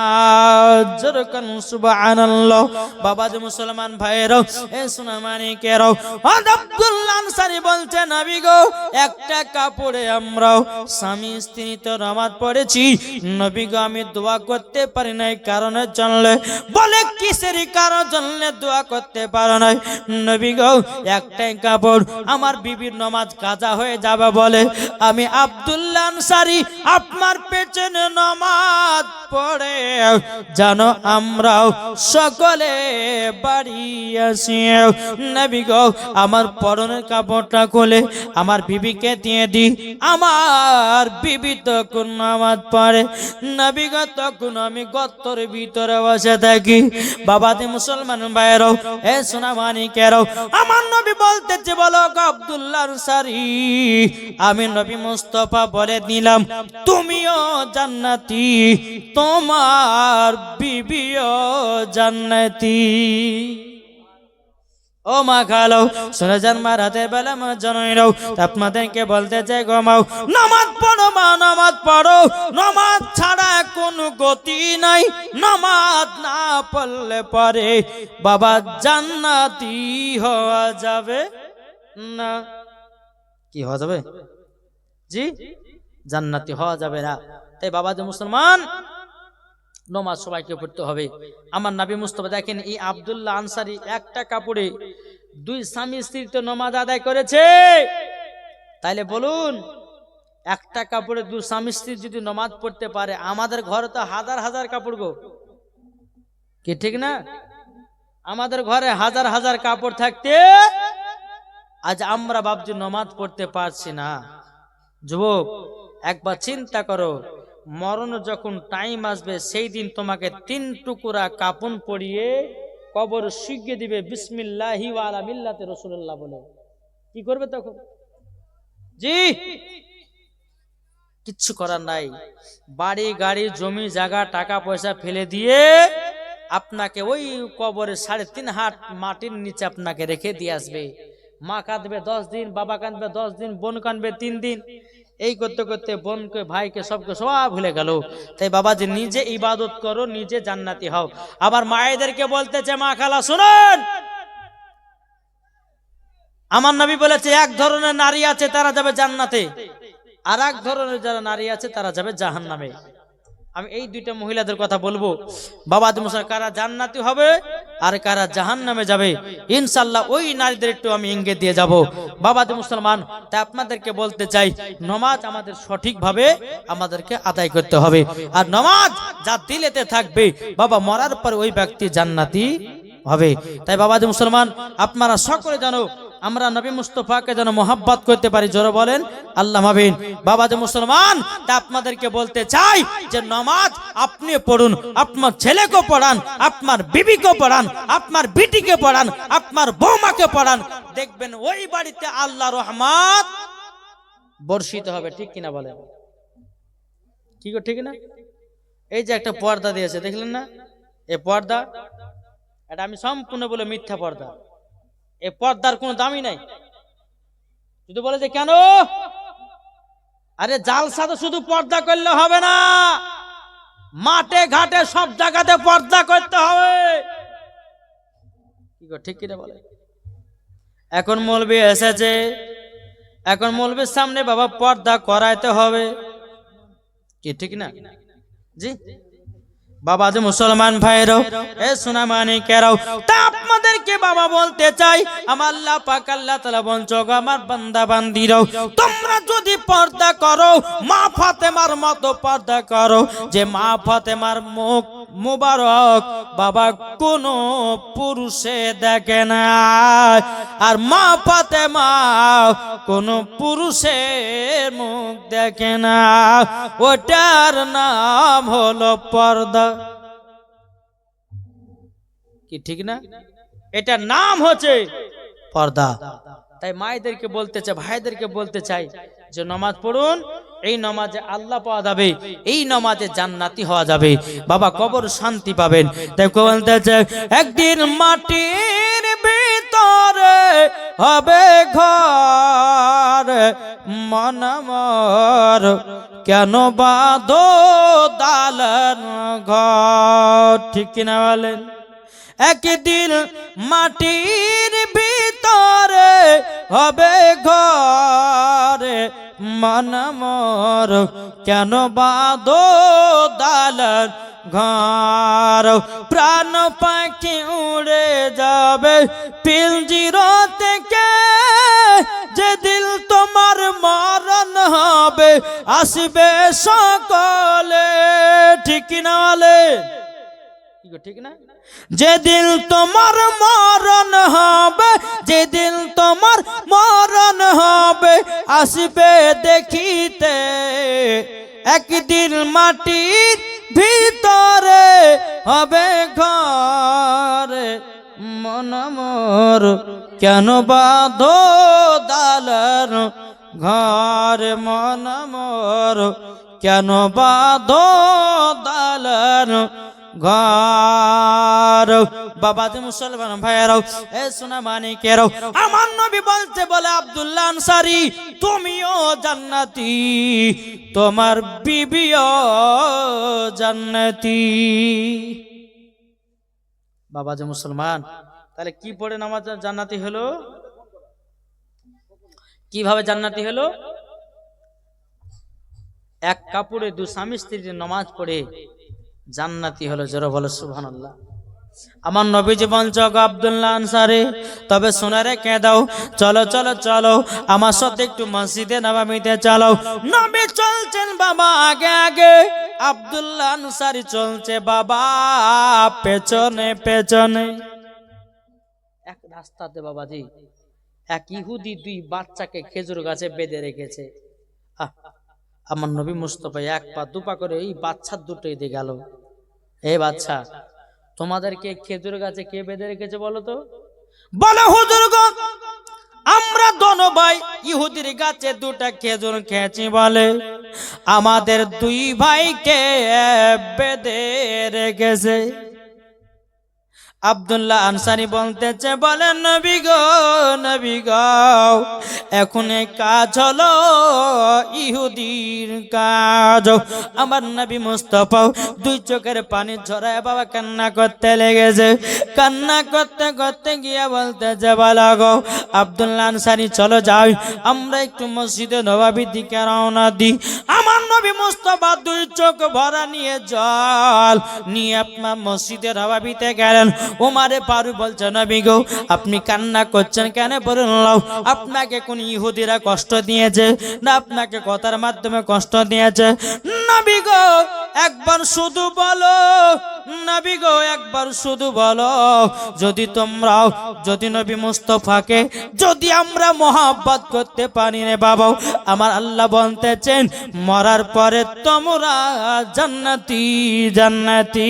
জোরকান সুবহানাল্লাহ। বাবা যে মুসলমান ভাইরাও, এ সোনামানিকেরাও, আব্দুল্লাহ আনসারী বলছে নবী গো, একটা কাপড়ে আমরাও স্বামী স্ত্রী তো নামাজ পড়েছি, নবী গো আমি দোয়া করতে পারি নাই কারণে জানলে। বলে কিসের কারণ জানলে দোয়া করতে পারো নাই? নবী গো একটাই কাপড়, আমার বিবির নামাজ কাজা হয়ে যাবে বলে আমি আব্দুল্লাহ আনসারী আপনার পেছনে নামাজ পড়ে জানো আমরাও সকলে বাড়ি আসি। নবী গো আমার পরনের কাপড়টা খুলে আমার বিবিকে দিয়ে দি, আমার বিবি তখন নামাজ পড়ে। নবী গো তখন আমি গর্তের ভিতরে বসে থাকি। বাবাতে মুসলমান ভাইরাও, এ সোনামানিকেরাও, আমার নবী বলতেছে বলো আব্দুল্লাহ আনসারী, আমি নবী মুস্তাফা বলে দিলাম তুমিও জান্নাতি, তোমার বিবিও জান্নাতি। ও মা খালো শুনে যান মা, রাতের বেলা মা জনইরাও আপনাদেরকে বলতে চাই ঘুমাও, নামাজ পড়ো মা, নামাজ পড়ো। নামাজ ছাড়া কোনো গতি নাই, নামাজ না পড়লে পরে বাবা জান্নাতি হওয়া যাবে না। কি হওয়া যাবে? জি জান্নাতি হওয়া যাবে না। তাই বাবা যে মুসলমান, নামাজ সবাইকে পড়তে হবে। আমার নবী মুস্তাফা দেখেন, এই আব্দুল্লাহ আনসারী একটা কাপড়ে দুই স্বামী স্ত্রী তো নামাজ আদায় করেছে। তাইলে বলুন, একটা কাপড়ে দুই স্বামী স্ত্রী যদি নামাজ পড়তে পারে, আমাদের ঘরে তো হাজার হাজার কাপড় গো, কি ঠিক না? আমাদের ঘরে হাজার হাজার কাপড় থাকতে আজ আমরা বাবজি নামাজ পড়তে পারছি না। যুবক একবার চিন্তা করো, মরণ যখন টাইম আসবে সেই দিন তোমাকে 3 টুকরা কাপন পরিয়ে কবর শিখিয়ে দিবে বিসমিল্লাহি ওয়া আলা মিল্লাতি রাসূলুল্লাহ বলে। কি করবে তখন? জি কিচ্ছু করার নাই। বাড়ি গাড়ি জমি জায়গা টাকা পয়সা ফেলে দিয়ে আপনাকে ওই কবরে 3.5 হাত মাটির নিচে আপনাকে রেখে দিয়ে আসবে। মা কাঁদবে 10 দিন, বাবা কাঁদবে 10 দিন, বোন কাঁদবে 3 দিন। এই করতে করতে বোনকে ভাইকে সবকে সব ভুলে গেল। তাই বাবা যে নিজে ইবাদত করো, নিজে জান্নাতি হও। আবার মায়েদেরকে বলতেছে মা খালা শুনুন, আমার নবী বলেছে এক ধরনের নারী আছে তারা যাবে জান্নাতে, আর এক ধরনের যারা নারী আছে তারা যাবে জাহান্নামে। আমি এই দুইটা মহিলাদের কথা বলবো। বাবা মুসলমান কারা জান্নাতি হবে আর কারা জাহান্নামে যাবে, ইনশাআল্লাহ ওই নারীদের একটু আমি ইঙ্গিত দিয়ে যাব। বাবা মুসলমান, তাই আপনাদেরকে বলতে চাই, নামাজ আমাদের সঠিকভাবে আমাদেরকে আদায় করতে হবে। আর নামাজ যা দিলেতে থাকবে বাবা মরার পর ওই ব্যক্তি জান্নাতি হবে। তাই বাবা মুসলমান আপনারা সকলে জানো, আমরা নবী মুস্তাফাকে যেন মোহাব্বত করতে পারি। জোরে বলেন আল্লাহ মাবিন। বাবা যে মুসলমান, তা আপনাদেরকে বলতে চাই যে নামাজ আপনি পড়ুন, আপনার ছেলেকে পড়ান, আপনার বিবিকে পড়ান, আপনার বিটিকে পড়ান, আপনার বৌমাকে পড়ান, দেখবেন ওই বাড়িতে আল্লাহর রহমত বর্ষিত হবে। ঠিক কিনা বলেন? কি গো ঠিক না? এই যে একটা পর্দা দিয়েছে দেখলেন না, এই পর্দা, এটা আমি সম্পূর্ণ বলে মিথ্যা পর্দা। এই পর্দার কোনো দামই নাই। যদি বলে যে কেন, আরে জালসা তো শুধু পর্দা করলে হবে না, মাঠে ঘাটে সব জায়গাতে পর্দা করতে হবে। কি গো ঠিক কিনা বলে? এখন মৌলবি এসেছে, এখন মৌলবির সামনে বাবা পর্দা করাইতে হবে। কি ঠিক না? জি বাবা যে মুসলমান ভাইরাও, এ সোনা মানিকেরাও, তা আপনাদেরকে বাবা বলতে চাই, আমার আল্লাহ পাক আল্লাহ তাআলা বলছো, আমার বান্দা বান্দিরাও, তোমরা যদি পর্দা করো, মা ফাতেমার মতো পর্দা করো, যে মা ফাতেমার মুখ মুবারক বাবা কোন পুরুষে দেখে না, আর মা ফাতেমা কোন পুরুষের মুখ দেখে না, ওটার নাম হলো পর্দা। কি ঠিক না? এটার নাম হচ্ছে পর্দা। তাই মায়েদেরকে বলতে চাই, ভাইদেরকে বলতে চাই যে নামাজ পড়ুন, এই নামাজে আল্লাহ পাওয়া যাবে, এই নামাজে জান্নাতি হওয়া যাবে, বাবা কবর শান্তি পাবেন। তাই বলতে চাই, একদিন মাটির ভিতরে হবে ঘর, মন আমার কেন বাঁধো দালান ঘর। ঠিক কিনা বলেন? একদিন মাটির ভিতরে হবে ঘর, মন আমার কেন বাঁধো দালান ঘর, প্রাণ পাখি উড়ে যাবে পিঞ্জির থেকে, যেদিন তোমার মরণ হবে আসবে সকলে। ঠিক না বলে? ঠিক না? যেদিন তোমার মরণ হবে, যেদিন তোমার মরণ হবে আসবে দেখিতে, একদিন মাটির ভিতরে হবে ঘর, মন মোর কেন বাঁধো দালান ঘর, মন মোর কেন বাঁধো দালান ঘর। বাবা যে মুসলমান ভাইয়ারাও, এ সোনা মানিকেরাও, আমার নবী বলতে বলে, আব্দুল্লাহ আনসারী তুমিও জান্নাতি, তোমার বিবিও জান্নাতি। বাবা যে মুসলমান, তাহলে কি পড়ে নামাজ জান্নাতি হলো? কিভাবে জান্নাতি হলো? এক কাপড়ে দু স্বামী স্ত্রীর নামাজ পড়ে জান্নাতি হলো। জোরে বলো সুবহানাল্লাহ। আমার নবীজি বলছো, আব্দুল্লাহ আনসারী তবে শুনে রেখে দাও, চলো চলো চলো আমার সাথে একটু মসজিদে নববীতে চলো। নবী চলছেন বাবা আগে আগে, আব্দুল্লাহ আনসারী চলছে বাবা পেছনে পেছনে। এক রাস্তাতে বাবাজি এক ইহুদি দুই বাচ্চাকে খেজুর গাছে বেঁধে রেখেছে। আমার নবী মুস্তাফা এক পা দুপা করে এই বাচ্চা দুটোই দিয়ে গেল, এই বাচ্চা তোমাদেরকে খেজুর গাছে কে বেঁধে রেখেছে বলো তো? বলে হুজুর গো, আমরা দোনো ভাই ইহুদির গাছে দুটা খেজুর খেয়েছি, বলে আমাদের দুই ভাইকে বেঁধে রেখেছে। আব্দুল্লাহ আনসারী বলতেছে, বলেন নবী গো, নবী গো, এখন এই কাজ হলো ইহুদির কাজ। আমার নবী মুস্তাফা দুই চোখের পানি ঝরায় বাবা কান্না করতে লেগেছে। কান্না করতে করতে গিয়ে বলতেছে, বলো গো আব্দুল্লাহ আনসারী চলো যাই, আমরা একটু মসজিদে নববীর দিকে রওনা দিই। আমার নবী মুস্তাফা দুই চোখ ভরা নিয়ে জল নিয়ে আপনার মসজিদে নববীতে গেলেন। ওমারে ফারুক বলছে, নবী গো আপনি কান্না করছেন কেন? বলুন আপনাকে কোন ইহুদিরা কষ্ট দিয়েছে না আপনাকে কথার মাধ্যমে কষ্ট দিয়েছে? নবী গো একবার শুধু বলো নবী গো, একবার শুধু বলো, যদি নবী মুস্তাফাকে যদি আমরা মহব্বত করতে পারি রে বাবা, আমার আল্লাহ বলতেছেন মরার পরে তোমরা জান্নাতি জান্নাতি।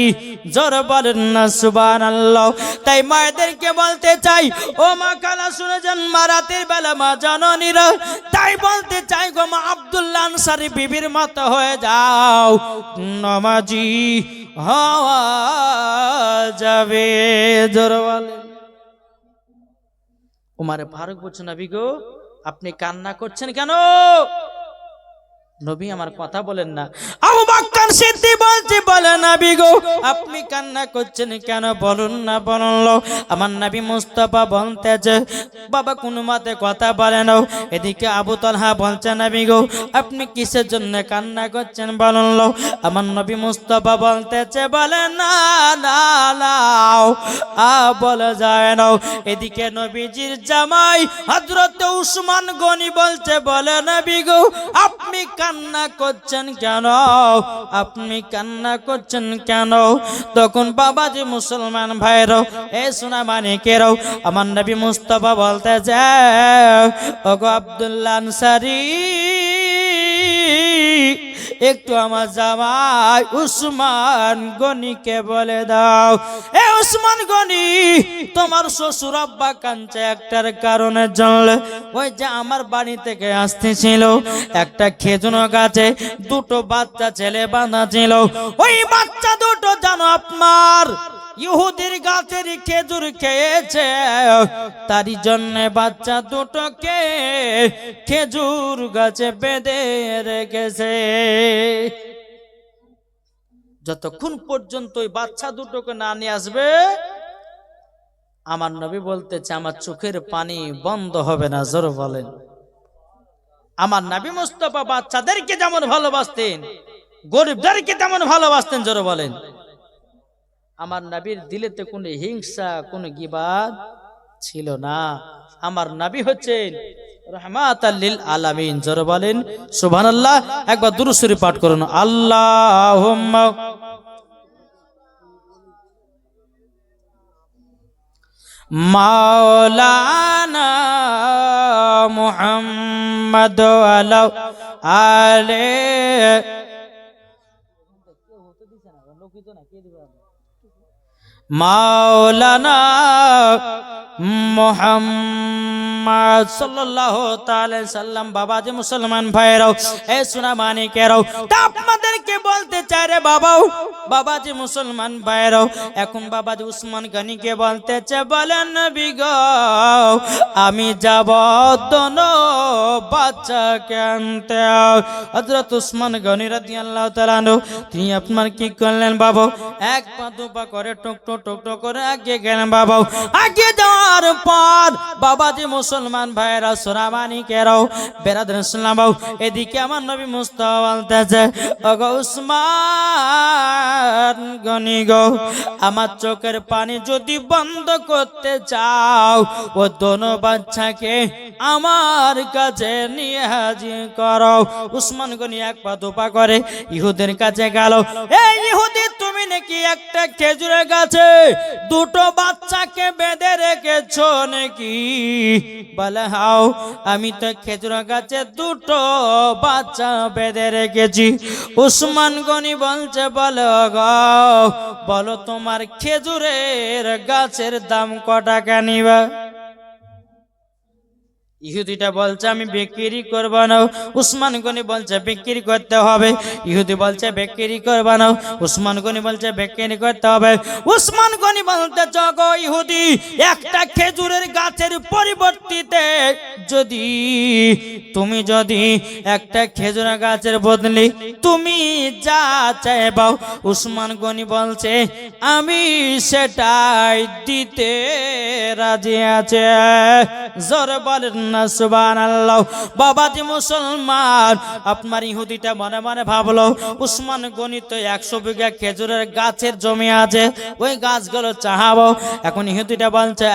জোর বলেন না সুবহানাল্লাহ। তাই মায়েদেরকে বলতে চাই, ও মা খালা শুনে যান, মা রাতের বেলা মা জননীরা, তাই বলতে চাই গো মা আব্দুল্লাহ আনসারী বিবির মতো হয়ে যাও, নামাজি হওয়া যাবে। জোর বলেন। উমারে ফারুক বলছেন, নবী গো আপনি কান্না করছেন কেন? নবী আমার কথা বলেন না। আবু বকর সিদ্দিক বলছে, বলে নবী গো আপনি কান্না করছেন কেন, বলুন না বলুন। আমার নবী মুস্তাফা বলতেছে, বাবা কোন মতে কথা বলে না। এদিকে আবু তালহা বলছে, নবী গো আপনি কিসের জন্য কান্না করছেন বলুন। আমার নবী মুস্তাফা বলতেছে, বলে না না না বলে যায় না। এদিকে নবীজির জামাই হযরত উসমান গনি বলছে, বলে নবী গো আপনি কান্না করছেন কেন, আপনি কান্না করছেন কেন? তখন বাবাজি মুসলমান ভাইরা, এ সোনা মানিকেরাও, আমার নবী মুস্তাফা বলতে যায়, ওগো আব্দুল্লাহ আনসারী একটু আমার জামাই উসমান গনিকে বলে দাও, এ উসমান গনি তোমার শ্বশুর আব্বা কাঁদছে একটার কারণে জানলে, ওই যে আমার বাড়ি থেকে আসতেছিল একটা খেজুর গাছে দুটো বাচ্চা ছেলে বাঁধা ছিল, ওই বাচ্চা দুটো জানো আপনার ইহুদির গাছের খেজুর খেয়েছে, তারই জন্য বাচ্চা দুটোকে খেজুর গাছে বেঁধে রেখেছে। যতক্ষণ পর্যন্ত ওই বাচ্চা দুটোকে না নিয়ে আসবে, আমার নবী বলতেছে আমার চোখের পানি বন্ধ হবে না। জোর বলেন। আমার নবী মুস্তাফা বাচ্চাদেরকে যেমন ভালোবাসতেন, গরিবদেরকে তেমন ভালোবাসতেন। জোর বলেন। আমার নবীর দিলেতে কোনো হিংসা, কোনো গীবাত ছিল না। আমার নবী হচ্ছেন রাহমাতাল লিল আলামিন। জোর বলেন সুবহানাল্লাহ। একবার দুরূদ শরীফ পাঠ করুন। আল্লাহুম্মা মাওলানা মুহাম্মদ আলা আলে মাওলানা মুহাম্মদ সাল্লাল্লাহু তাআলা সাল্লাম। বাবাজি মুসলমান ভাইরাও, এ সোনা মানিকেরাও, তা আপনাদেরকে বলতে চাই রে বাবাও, বাবাজি মুসলমান ভাইরাও, এখন বাবাজি উসমান গনিকে বলতেছে, বলেন নবী গো আমি যাব দোনো বাচ্চাকে আনতে। হযরত উসমান গনি রাদিয়াল্লাহু তাআলা আনহু তিনি আপনার কি করলেন বাবা, এক পা দুপা করে টুকটো টুকটো করে আগে গেলেন বাবা। আগে যাওয়ার পর বাবাজি মুসলমান ভাইরা সোনা মানিকেরাও বেরাদার ইসলাম, এদিকে আমার নবী মুস্তাফা বলতেছে, ওগো উসমান গনি গো আমার চোখের পানি যদি বন্ধ করতে চাও, ও দোনো বাচ্চাকে আমার কাছে নিয়ে হাজির করো। উসমান গনি এক পা দুপা করে ইহুদের কাছে গেল। এই ইহুদি তুমি নাকি একটা খেজুরের গাছে দুটো বাচ্চাকে বেঁধে রেখেছো নাকি? বলে হাও, আমি তো খেজুর গাছে দুটো বাচ্চা বেঁধে রেখেছি। উসমান গনি বলছে, বলো গো বলো তোমার খেজুরের গাছের দাম কত টাকা নিবা? ইহুদিটা বলছে আমি বিক্রি করব না। উসমান গনি বলছে বিক্রি করতে হবে। ইহুদি বলছে বিক্রি করব না। উসমান গনি বলছে বিক্রি করতে হবে। উসমান গনি বলতে গো ইহুদি, একটা খেজুরের গাছের পরিবর্তে যদি একটা খেজুরের গাছের বদলে তুমি যা চাইবাও, উসমান গনি বলছে আমি সেটাই দিতে রাজি আছে। জোরে বলেন না সুবহানাল্লাহ। বাবাজি মুসলমান, আপনার ইহুদিটা মনে মনে ভাবলো উসমান গনি তো 100 বিঘা খেজুরের গাছের জমি আছে, ওই গাছগুলো চাহাবো। এখন ইহুদিটা বলছে,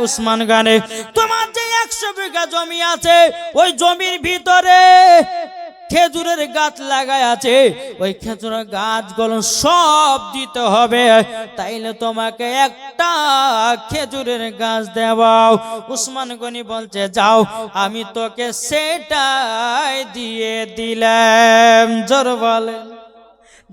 উসমান গনি তোমার যে 100 বিঘা জমি আছে, ওই জমির ভিতরে খেজুরের গাছ লাগায় আছে, ওই খেজুরের গাছগুলো সব দিতে হবে, তাইলে তোমাকে একটা খেজুরের গাছ দেওয়াও। উসমান গনি বলছে যাও, আমি তোকে সেটাই দিয়ে দিলাম। জোর বলেন।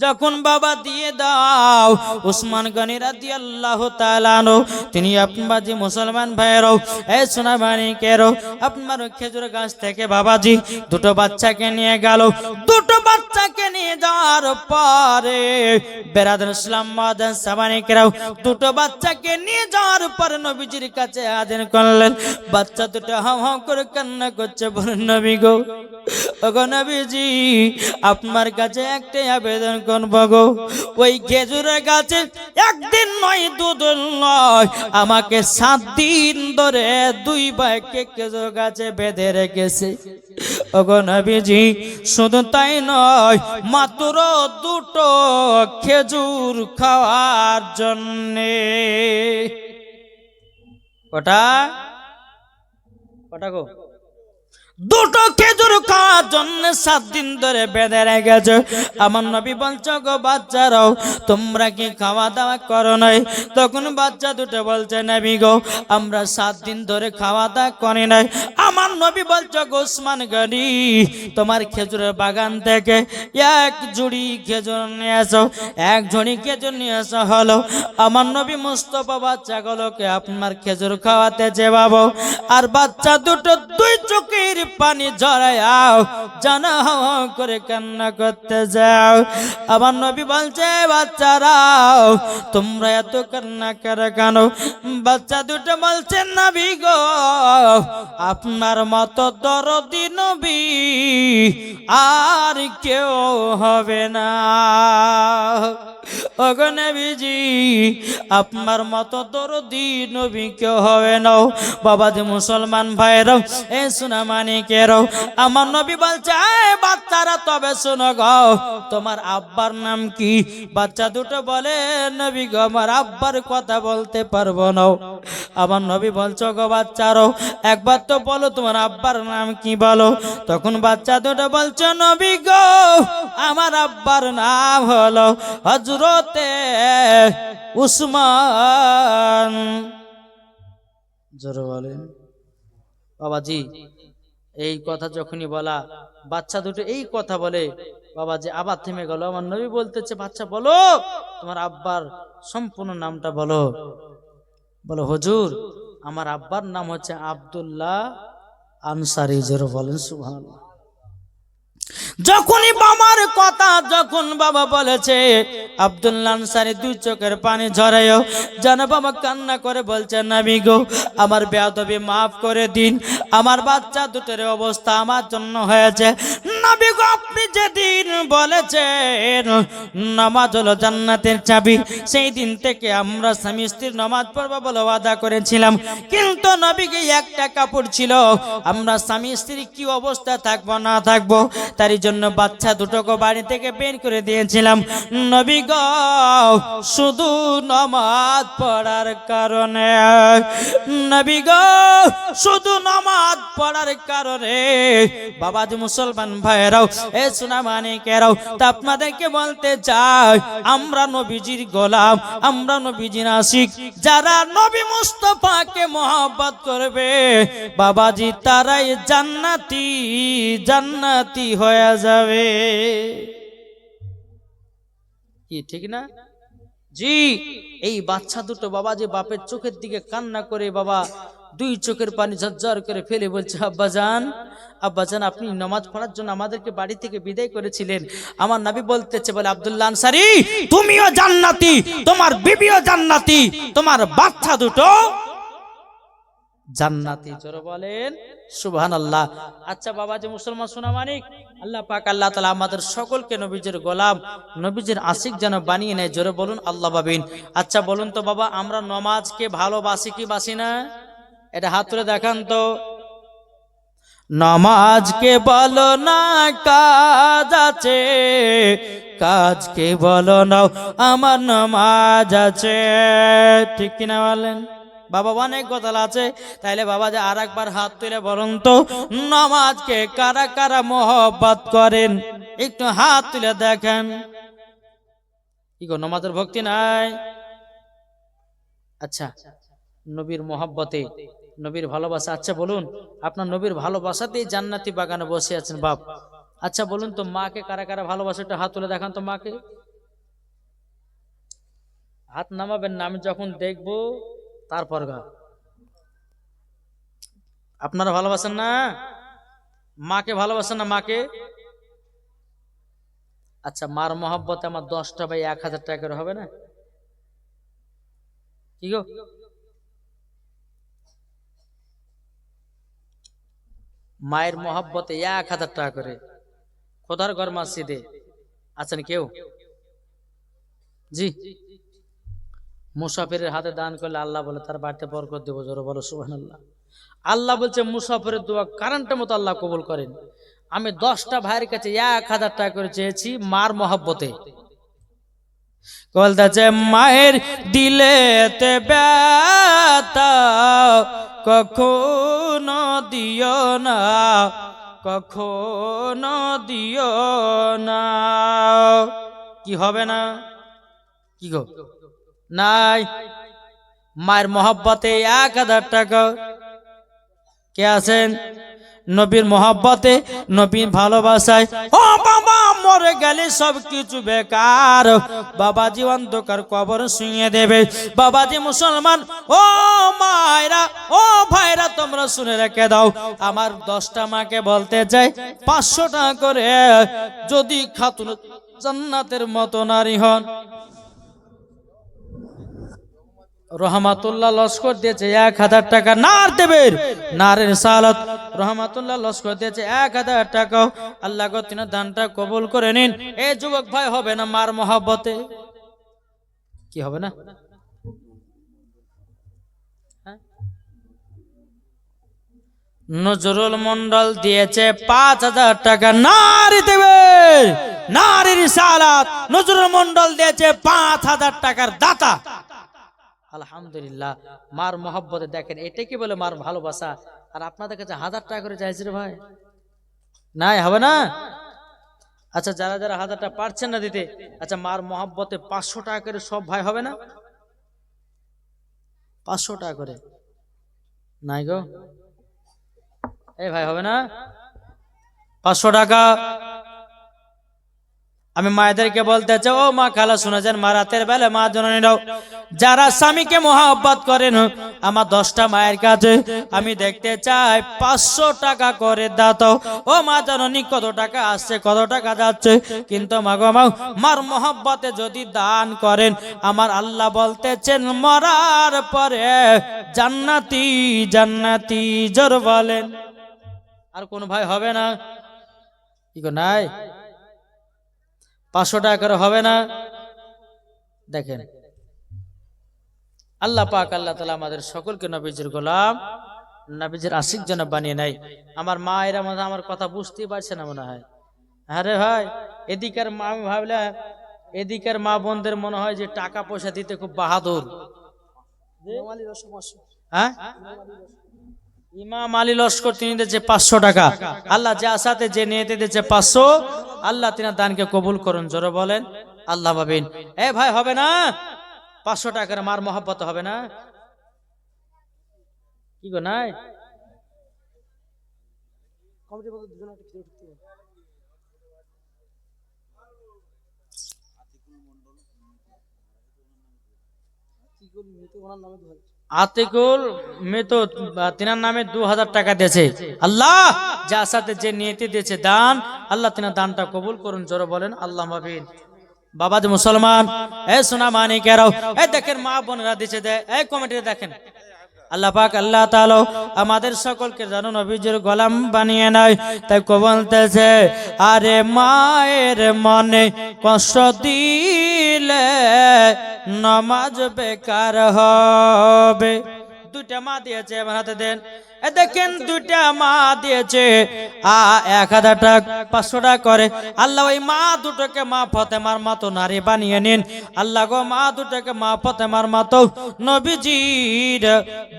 যখন বাবা দিয়ে দাও, উসমান গনি রাদিয়াল্লাহু তাআলা আনহু তিনি আপনার যে মুসলমান ভাইয়েরও এই সোনা মানিকেরও আপনার খেজুর গাছ থেকে বাবাজি দুটো বাচ্চাকে নিয়ে গেল। দুটো বাচ্চাকে নিয়ে যাওয়ার পরে বেরাদার ইসলাম মাদান সামানিকেরাও দুটো বাচ্চাকে নিয়ে যাওয়ার পরে নবীজির কাছে হাজির করলেন। বাচ্চা দুটো হাউ হাউ করে কান্না করছে, বলেন নবী গো, ওগো নবীজি, আপনার কাছে একটাই আবেদন করব গো, ওই খেজুরের গাছে একদিন নয় দুদিন নয় আমাকে 7 দিন ধরে 2 ভাইকে খেজুর গাছে বেঁধে রেখেছে। ওগো নবীজি, শুধু তাই নয়, মাত্র 2টো খেজুর খাওয়ার জন্যে। কটা কটা গো? 2টো খেজুর খাওয়ার জন্য 7 দিন ধরে বেঁধে রেখেছে। আমার নবী বলছে গো বাচ্চারাও, তোমরা কি খাওয়া দাওয়া করো নাই? তখন বাচ্চা দুটো বলছে নবী গো, আমরা 7 দিন ধরে খাওয়া দাওয়া করি নাই। আমার নবী বলছে গো উসমান গনি, তোমার খেজুরের বাগান থেকে 1 ঝুড়ি খেজুর নিয়ে আসো। 1 ঝুড়ি খেজুর নিয়ে আসা হলো। আমার নবী মুস্তাফা বাচ্চাগুলোকে আপনার খেজুর খাওয়াতে যে বাবু, আর বাচ্চা দুটো 2 চোখের পানি ঝরাও, জানা করে কান্না করতে যাও। আমার নবী বলছে বাচ্চারাও, তোমরা এত কান্না করে কেন? বাচ্চা দুটো বলছে নবী গো, আপনার মতো দরদি নবী আর কেউ হবে না। ওগো নবীজি, আপনার মতো দরদি নবী কেউ হবে না। বাবাজি মুসলমান ভাইরাও এ সোনা মানিকেরও আমার নবী বলছে বাচ্চারা তবে শোনো গো, তোমার আব্বার নাম কি? বাচ্চা দুটো বলে নবী গো, আমার আব্বার কথা বলতে পারবো না। আমার নবী বলছো গো বাচ্চারও, একবার তো বলো তোমার আব্বার নাম কি বলো। তখন বাচ্চা দুটো বলছো নবী গো, আমার আব্বার নাম হলো হযরতে উসমান। জোরে বলেন। বাবাজি এই কথা যখনই বলা, বাচ্চা দুটো এই কথা বলে, বাবাজি আবার থেমে গেল। আমার নবী বলতেছে বাচ্চা বলো তোমার আব্বার সম্পূর্ণ নামটা বলো। বলো হুজুর, আমার আব্বার নাম হচ্ছে আব্দুল্লাহ আনসারী। জোরে বলেন সুবহানাল্লাহ। যখনই বাবার কথা যখন বাবা বলেছে আব্দুল্লাহ আনসারী 2 চোখের পানি ঝরায়ও, যেন বাবা কান্না করে বলছে নবী গো, আমার বেয়াদবি মাফ করে দিন, আমার বাচ্চা দুটোর অবস্থা আমার জন্য হয়েছে। নবী গো, আপনি যেদিন বলেছেন নামাজ হলো জান্নাতের চাবি, সেই দিন থেকে আমরা স্বামী স্ত্রীর নামাজ পড়বো বলে ওয়াদা করেছিলাম। কিন্তু নবীকে একটা কাপড় ছিল, আমরা স্বামী স্ত্রী কি অবস্থা থাকবো না থাকবো তারই জন্য বাচ্চা দুটোকে বাড়ি থেকে বের করে দিয়েছিলাম। নবী গো, শুধু নামাজ পড়ার কারণে, নবী গো, শুধু নামাজ পড়ার কারণে বাবাজি মুসলমান ভাইরাও এ সোনা মানিকেরাও, তা আপনাদেরকে বলতে চাই, আমরা নবীজির গোলাম, আমরা নবীজির আশিক, যারা নবী মুস্তাফাকে মহব্বত করবে বাবাজি তারাই জান্নাতি জান্নাতি হয়ে যাবে। কি ঠিক না? জি, এই বাচ্চা দুটো বাবাজি বাপের চোখের দিকে কান্না করে বাবা 2 চোখের পানি ঝরঝর করে ফেলে বলছে আব্বাজান, আব্বাজান আপনি নামাজ পড়ার জন্য আমাদেরকে বাড়ি থেকে বিদায় করেছিলেন। আমার নবী বলতেছে বলে আব্দুল্লাহ আনসারী, তুমিও জান্নাতি, তোমার বিবিও জান্নাতি, তোমার বাচ্চা দুটো জান্নাতি। জোরে বলেন সুবহানাল্লাহ। আচ্ছা বাবাজি মুসলমান সোনা মানিক, আল্লাহ পাক আল্লাহ তাআলা আমাদের সকলকে নবীজির গোলাম, নবীজির আশিক যেন বানিয়ে নেয়। জোরে বলুন আল্লাহ বাবিন। আচ্ছা বলুন তো বাবা, আমরা নামাজকে ভালোবাসি কি বাসি না? এটা হাত তুলে দেখান তো। নামাজকে বলো না কাজ আছে, কাজকে বলো না আমার নামাজ আছে, ঠিক কিনা বলেন? বাবা অনেক গোতাল আছে। তাইলে বাবা যে আর একবার হাত তুলে বলুন তো, নামাজকে কারা কারা মহব্বত করেন একটু হাত তুলে দেখেন। কি গো, নামাজের ভক্তি নাই? আচ্ছা, নবীর মহব্বতে, নবীর ভালোবাসা, আচ্ছা বলুন, আপনার নবীর ভালোবাসাতেই জান্নাতি বাগানে বসে আছেন বাপ। আচ্ছা বলুন তো, মাকে কারা কারা ভালোবাসা, একটা হাত তুলে দেখান তো। মাকে হাত নামাবেন না, আমি যখন দেখবো তারপর গা। আপনারা ভালোবাসেন না? মাকে ভালোবাসেন না? মাকে। আচ্ছা, মার মহব্বতে আমার 10টা ভাই 1000 টাকা করে হবে না? কি গো, মায়ের মহব্বতে 1000 টাকা করে খোদার ঘর মসজিদে আছেন কেউ? জি, মুসাফিরের হাতে দান করলে আল্লাহ বলে তার বাড়িতে বরকত দেবো। জোরে বলো সুবহানাল্লাহ। আল্লাহ বলছে মুসাফিরের দোয়া কারেন্টের মতো আল্লাহ কবুল করেন। আমি 10টা ভাইয়ের কাছে 1000 টাকা করে চেয়েছি মার মহব্বতে। বলতেছে মায়ের দিলেতে ব্যথা কখনো দিও না, কখনো দিও না। কি হবে না? কি গো, নাই? মায়ের মহব্বতে 1000 টাকা। কে আছেন নবীর মহব্বতে, নবীর ভালোবাসায়? ও বাবা, মরে গেলে সব কিছু বেকার। বাবাজি অন্ধকার কবর শুইয়ে দেবে। বাবাজি মুসলমান, ও মায়েরা, ও ভাইরা, তোমরা শুনে রেখে দাও। আমার 10টা মাকে বলতে চাই 500 টাকা করে যদি খাতুন জান্নাতের মতো নারী হন। রহমাতুল্লাহ লস্কর দিয়েছে 1000 টাকা। নার দেবের নারের সালাত রহমাতুল্লাহ লস্কর দিয়েছে 1000 টাকা। আল্লাহ গো তিনি দানটা কবুল করে নিন। এই যুবক ভাই, হবে না মার মহব্বতে? কি হবে না? নজরুল মন্ডল দিয়েছে 5000 টাকা। নারী দেবের নারীর সালাত নজরুল মন্ডল দিয়েছে 5000 টাকার দাতা। আলহামদুলিল্লাহ। মার মহব্বতে দেখেন, এটা কি বলে মার ভালোবাসা। আর আপনাদের কাছে 1000 টাকা করে চাইছে রে ভাই। নাই, হবে না? আচ্ছা, যারা যারা 1000 টাকা পারছেন না দিতে, আচ্ছা মার মহব্বতে 500 টাকা করে সব ভাই হবে না? 500 টাকা করে নাই গো, এই ভাই হবে না? 500 টাকা। আমি মায়েদেরকে বলতে চাই, ও মা খালা শুনেছেন, মা রাতের বেলা মা জননীরাও যারা স্বামীকে মহব্বত করেন, আমার 10টা মায়ের কাছে আমি দেখতে চাই 500 টাকা করে দাও। ও মা জননী, কত টাকা আসছে, কত টাকা যাচ্ছে? কিন্তু মা গো, মার মহব্বতে যদি দান করেন, আমার আল্লাহ বলতেছেন মরার পরে জান্নাতি জান্নাতি। জোর বলেন। আর কোন ভাই হবে না? কি গো, নাই? 500 টাকা করে হবে না? দেখেন, আল্লাহ পাক আল্লাহ তাআলা আমাদের সকলকে নবীজির গোলাম, নবীজির আশিক যেন বানিয়ে নেয়। আমার মা এরা মনে আমার কথা বুঝতেই পারছে না মনে হয়। আরে ভাই, এদিকের মা, আমি ভাবলাম এদিকের মা বোনদের মনে হয় যে টাকা পয়সা দিতে খুব বাহাদুর। হ্যাঁ, ইমাম আলী লস্কর তিনি দিয়েছে 500 টাকা। আল্লাহ যে আশাতে যে নিয়েতে দিয়েছে 500, আল্লাহ তিনি দানকে কবুল করুন। জোরে বলেন আল্লাহ ভাবিন। এ ভাই, হবে না? 500 টাকার মার মহব্বত হবে না? কি গো, নাই? আতিকুল মৃত্যু, তিনার নামে 2000 টাকা দিয়েছে। আল্লাহ যার সাথে যে নিয়তি দিয়েছে দান, আল্লাহ তিনার দানটা কবুল করুন। জোরে বলেন আল্লাহ মাবিন। বাবা যে মুসলমান, এ সোনা মানিকেরাও, এই দেখেন মা বোনেরা দিচ্ছে, এই কমিটি দেখেন। আল্লাহ পাক আল্লাহ তাআলা আমাদের সকলকে যেন নবীজির গোলাম বানিয়ে নেয়। তাই বলতেছে, আরে মায়ের মনে কষ্ট দিলে নামাজ বেকার হবে। দুইটা মা দিয়েছে, এবার হাতে দেন। এ দেখেন দুইটা মা দিয়েছে 1000 টাকা, 500 টাকা করে। আল্লাহ ওই মা দুটোকে মা ফাতেমার মতো নারী বানিয়ে নিন। আল্লাহ গো মা দুটোকে মা ফাতেমার মতো নবীজির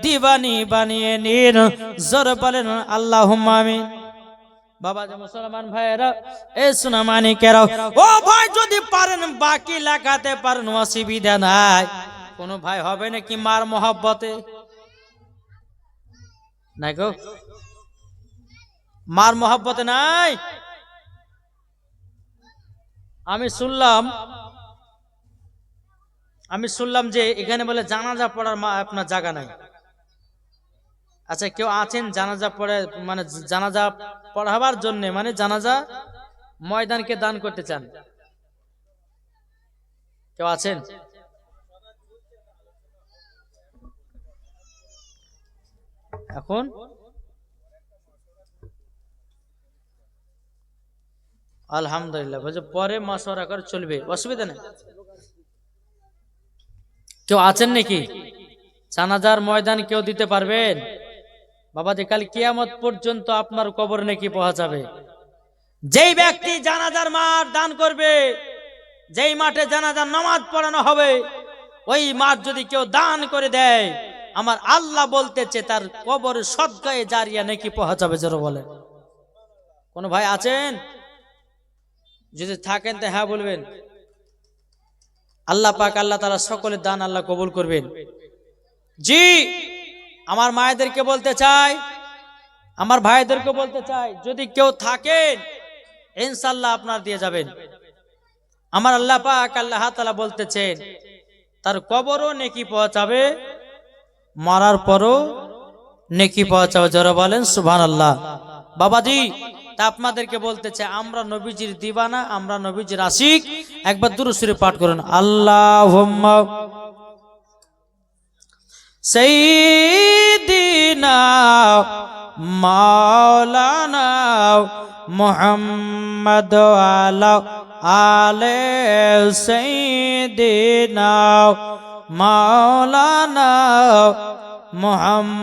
দিবানি বানিয়ে নিন। জোরে বলেন আল্লাহুম্মা আমিন। বাবা যে মুসলমান ভাইয়েরা, এ সোনা মানিকেরা, ও ভাই যদি পারেন বাকি লাগাতে পারেন, অসুবিধা নাই। কোন ভাই হবে নাকি মার মহব্বতে? নাই গো, মার মহব্বতে নাই। আমি শুনলাম যে এখানে বলে জানাজা পড়ার আপনার জায়গা নাই। আচ্ছা, কেউ আছেন জানাজা পড়ে, মানে জানাজা পড়াবার জন্য, মানে জানাজা ময়দানকে দান করতে চান? কেউ আছেন? এখন আলহামদুলিল্লাহ বলছে পরে মাসওয়ারা করে চলবে, অসুবিধা নেই। কেউ আছেন নাকি জানাজার ময়দান কেউ দিতে পারবেন? বাবা যে কাল কিয়ামত পর্যন্ত আপনার কবর নাকি পৌঁছাবে। যেই ব্যক্তি জানাজার মাঠ দান করবে, যেই মাঠে জানাজার নামাজ পড়ানো হবে, ওই মাঠ যদি কেউ দান করে দেয়, আমার আল্লাহ বলতেছে তার কবরের সদকায়ে জারিয়া নাকি পৌঁছাবে। জোরে বলে। কোন ভাই আছেন? যদি থাকেন তো হ্যাঁ বলবেন। আল্লাহ পাক আল্লাহ তাআলা সকলের দান আল্লাহ কবুল করবেন। জি, আমার মায়েদেরকে বলতে চাই, আমার ভাইদেরকে বলতে চাই, যদি কেউ থাকেন ইনশাআল্লাহ আপনার দিয়ে যাবেন। আমার আল্লাহ পাক আল্লাহ তাআলা বলতেছেন তার কবরও নেকি পৌঁছাবে, মরার পরও নেকি পৌঁছাবে। যারা বলেন সুবহানাল্লাহ। বাবাজি তা আপনাদেরকে বলতে চাই, আমরা নবীজির দিবানা, আমরা নবীজির আশিক। একবার দুরূদ শরীফ পাঠ করুন। আল্লাহুম্মা সাইয়্যিদিনা মাওলানা মুহাম্মদ আলা আলে সাইয়্যিদিনা মাওলানা মুহাম্মদ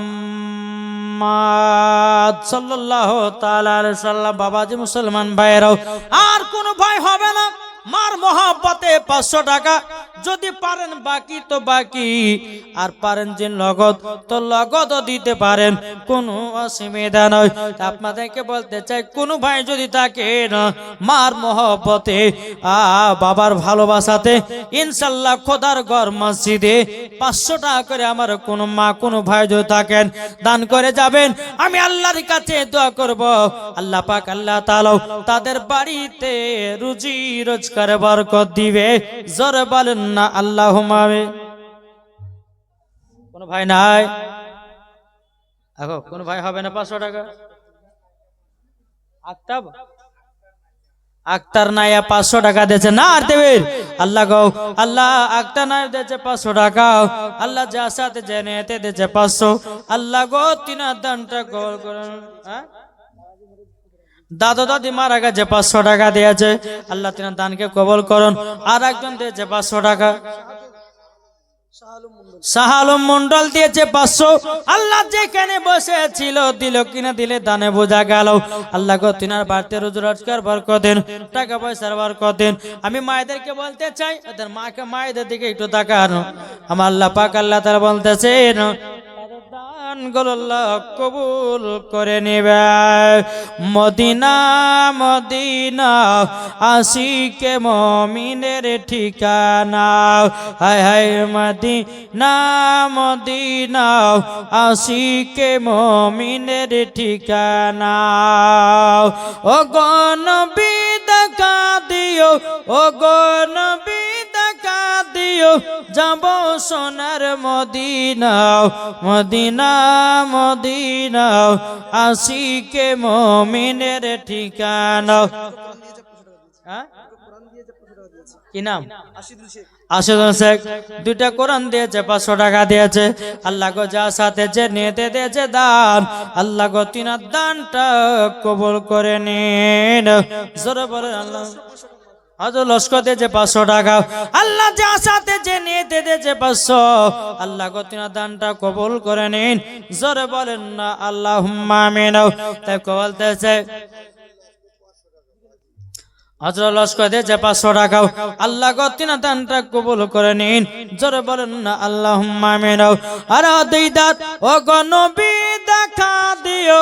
সাল্লাল্লাহু তাআলা আলাইহি সাল্লাম। বাবাজি মুসলমান ভাইরাও, আর কোন ভাই হবে না মার মহব্বতে 500 টাকা, যদি পারেন বাকি তো বাকি, আর পারেন যে নগদ তো নগদও দিতে পারেন, কোনো অসুবিধা নয়। আপনাদেরকে বলতে চাই, কোন ভাই যদি থাকে না মার মহব্বতে, বাবার ভালোবাসাতে, ইনশাআল্লাহ খোদার ঘর মসজিদে 500 টাকা করে আমার কোন মা কোন ভাই যদি থাকেন দান করে যাবেন। আমি আল্লাহর কাছে দোয়া করব, আল্লাহ পাক আল্লাহ তাআলা তাদের বাড়িতে রুজি রোজগার বরকত দিবে। জোরে বলেন না আল্লাহুম্মা আমিন। কোন ভাই নাই? এখন কোন ভাই হবে না 500 টাকা? আক্তার নাইয়া 500 টাকা দিয়েছে না আর দেবেন। আল্লাহ গো আল্লাহ আক্তার নাই দিয়েছে 500 টাকা। আল্লাহ যা সাথে জেনেতে দিয়েছে 500। আল্লাহ গো তিনার দানটা কবুল করুন। দাদা দাদি মারা গেছে 500 টাকা দিয়েছে, আল্লাহ তিনার দানকে কবুল করুন। আর একজন দিয়েছে 500 টাকা, শাহালুম মন্ডল দিয়েছে 500। আল্লাহ যেখানে বসেছিল দিল কিনা দিলে দানে বোঝা গেল। আল্লাহ গো তিনার বাড়িতে রোজ রোজগার বরকত দেন, টাকা পয়সার বরকত দেন। আমি মায়েদেরকে বলতে চাই, ওদের মায়েদের দিকে একটু তাকানো। আমার আল্লাহ পাক আল্লাহ তাআলা বলতেছেন দানগুলো আল্লাহ কবুল করে নেবে। মদিনা মদিনা আশিকে মুমিনের ঠিকানা, হায় হায় মদিনা মদিনা আশিকে মুমিনের ঠিকানা। ও গো নবী দেখা দিও, ও গো নবী দেখা দিও, যাব সোনার মদিনা মদিনা মদিনা আশিকে মুমিনের ঠিকানা। কি নাম? আশিদুল শেখ। দুইটা কোরআন দিয়েছে, 500 টাকা দিয়েছে। আল্লাহ গো যা সাথে যে নিতে দিয়েছে দান, আল্লাহ গো তিনার দানটা কবুল করে নিন। জোরে বলেন আল্লাহ। হযরত লস্কর দিয়েছে 500 টাকা, আল্লাহ যা সাথে যে নিতে দিয়েছে 500, আল্লাহ গো তিনার দানটা কবুল করে নিন। জোরে বলেন না আল্লাহুম্মা আমিন। তাই বলতেছে হযরত লস্কর দিয়েছে 500 টাকা, আল্লাহ গো তিনার দানটা কবুল করে নিন। জোরে বলেন না আল্লাহুম্মা আমিন। আর দুই দাঁত ও গো নবী দেখা দিও,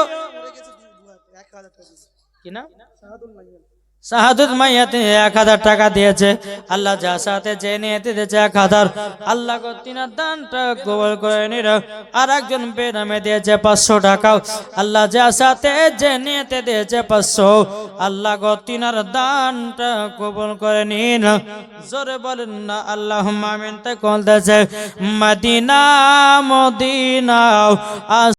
কি না শাহাদুত মাইয়াতে 1000 টাকা দিয়েছে, আল্লাহ যা সাথে যে নিতে দিয়েছে 1000, আল্লাহ গো তিনার দানটা কবুল করে নিন। আর একজন বেনামে দিয়েছে 500 টাকা, আল্লাহ যা সাথে যে নিতে দিয়েছে 500, আল্লাহ গো তিনার দানটা কবুল করে নিন। জোরে বলেন না আল্লাহুম্মা আমিন। তাই বলতেছে মদিনা মদিনা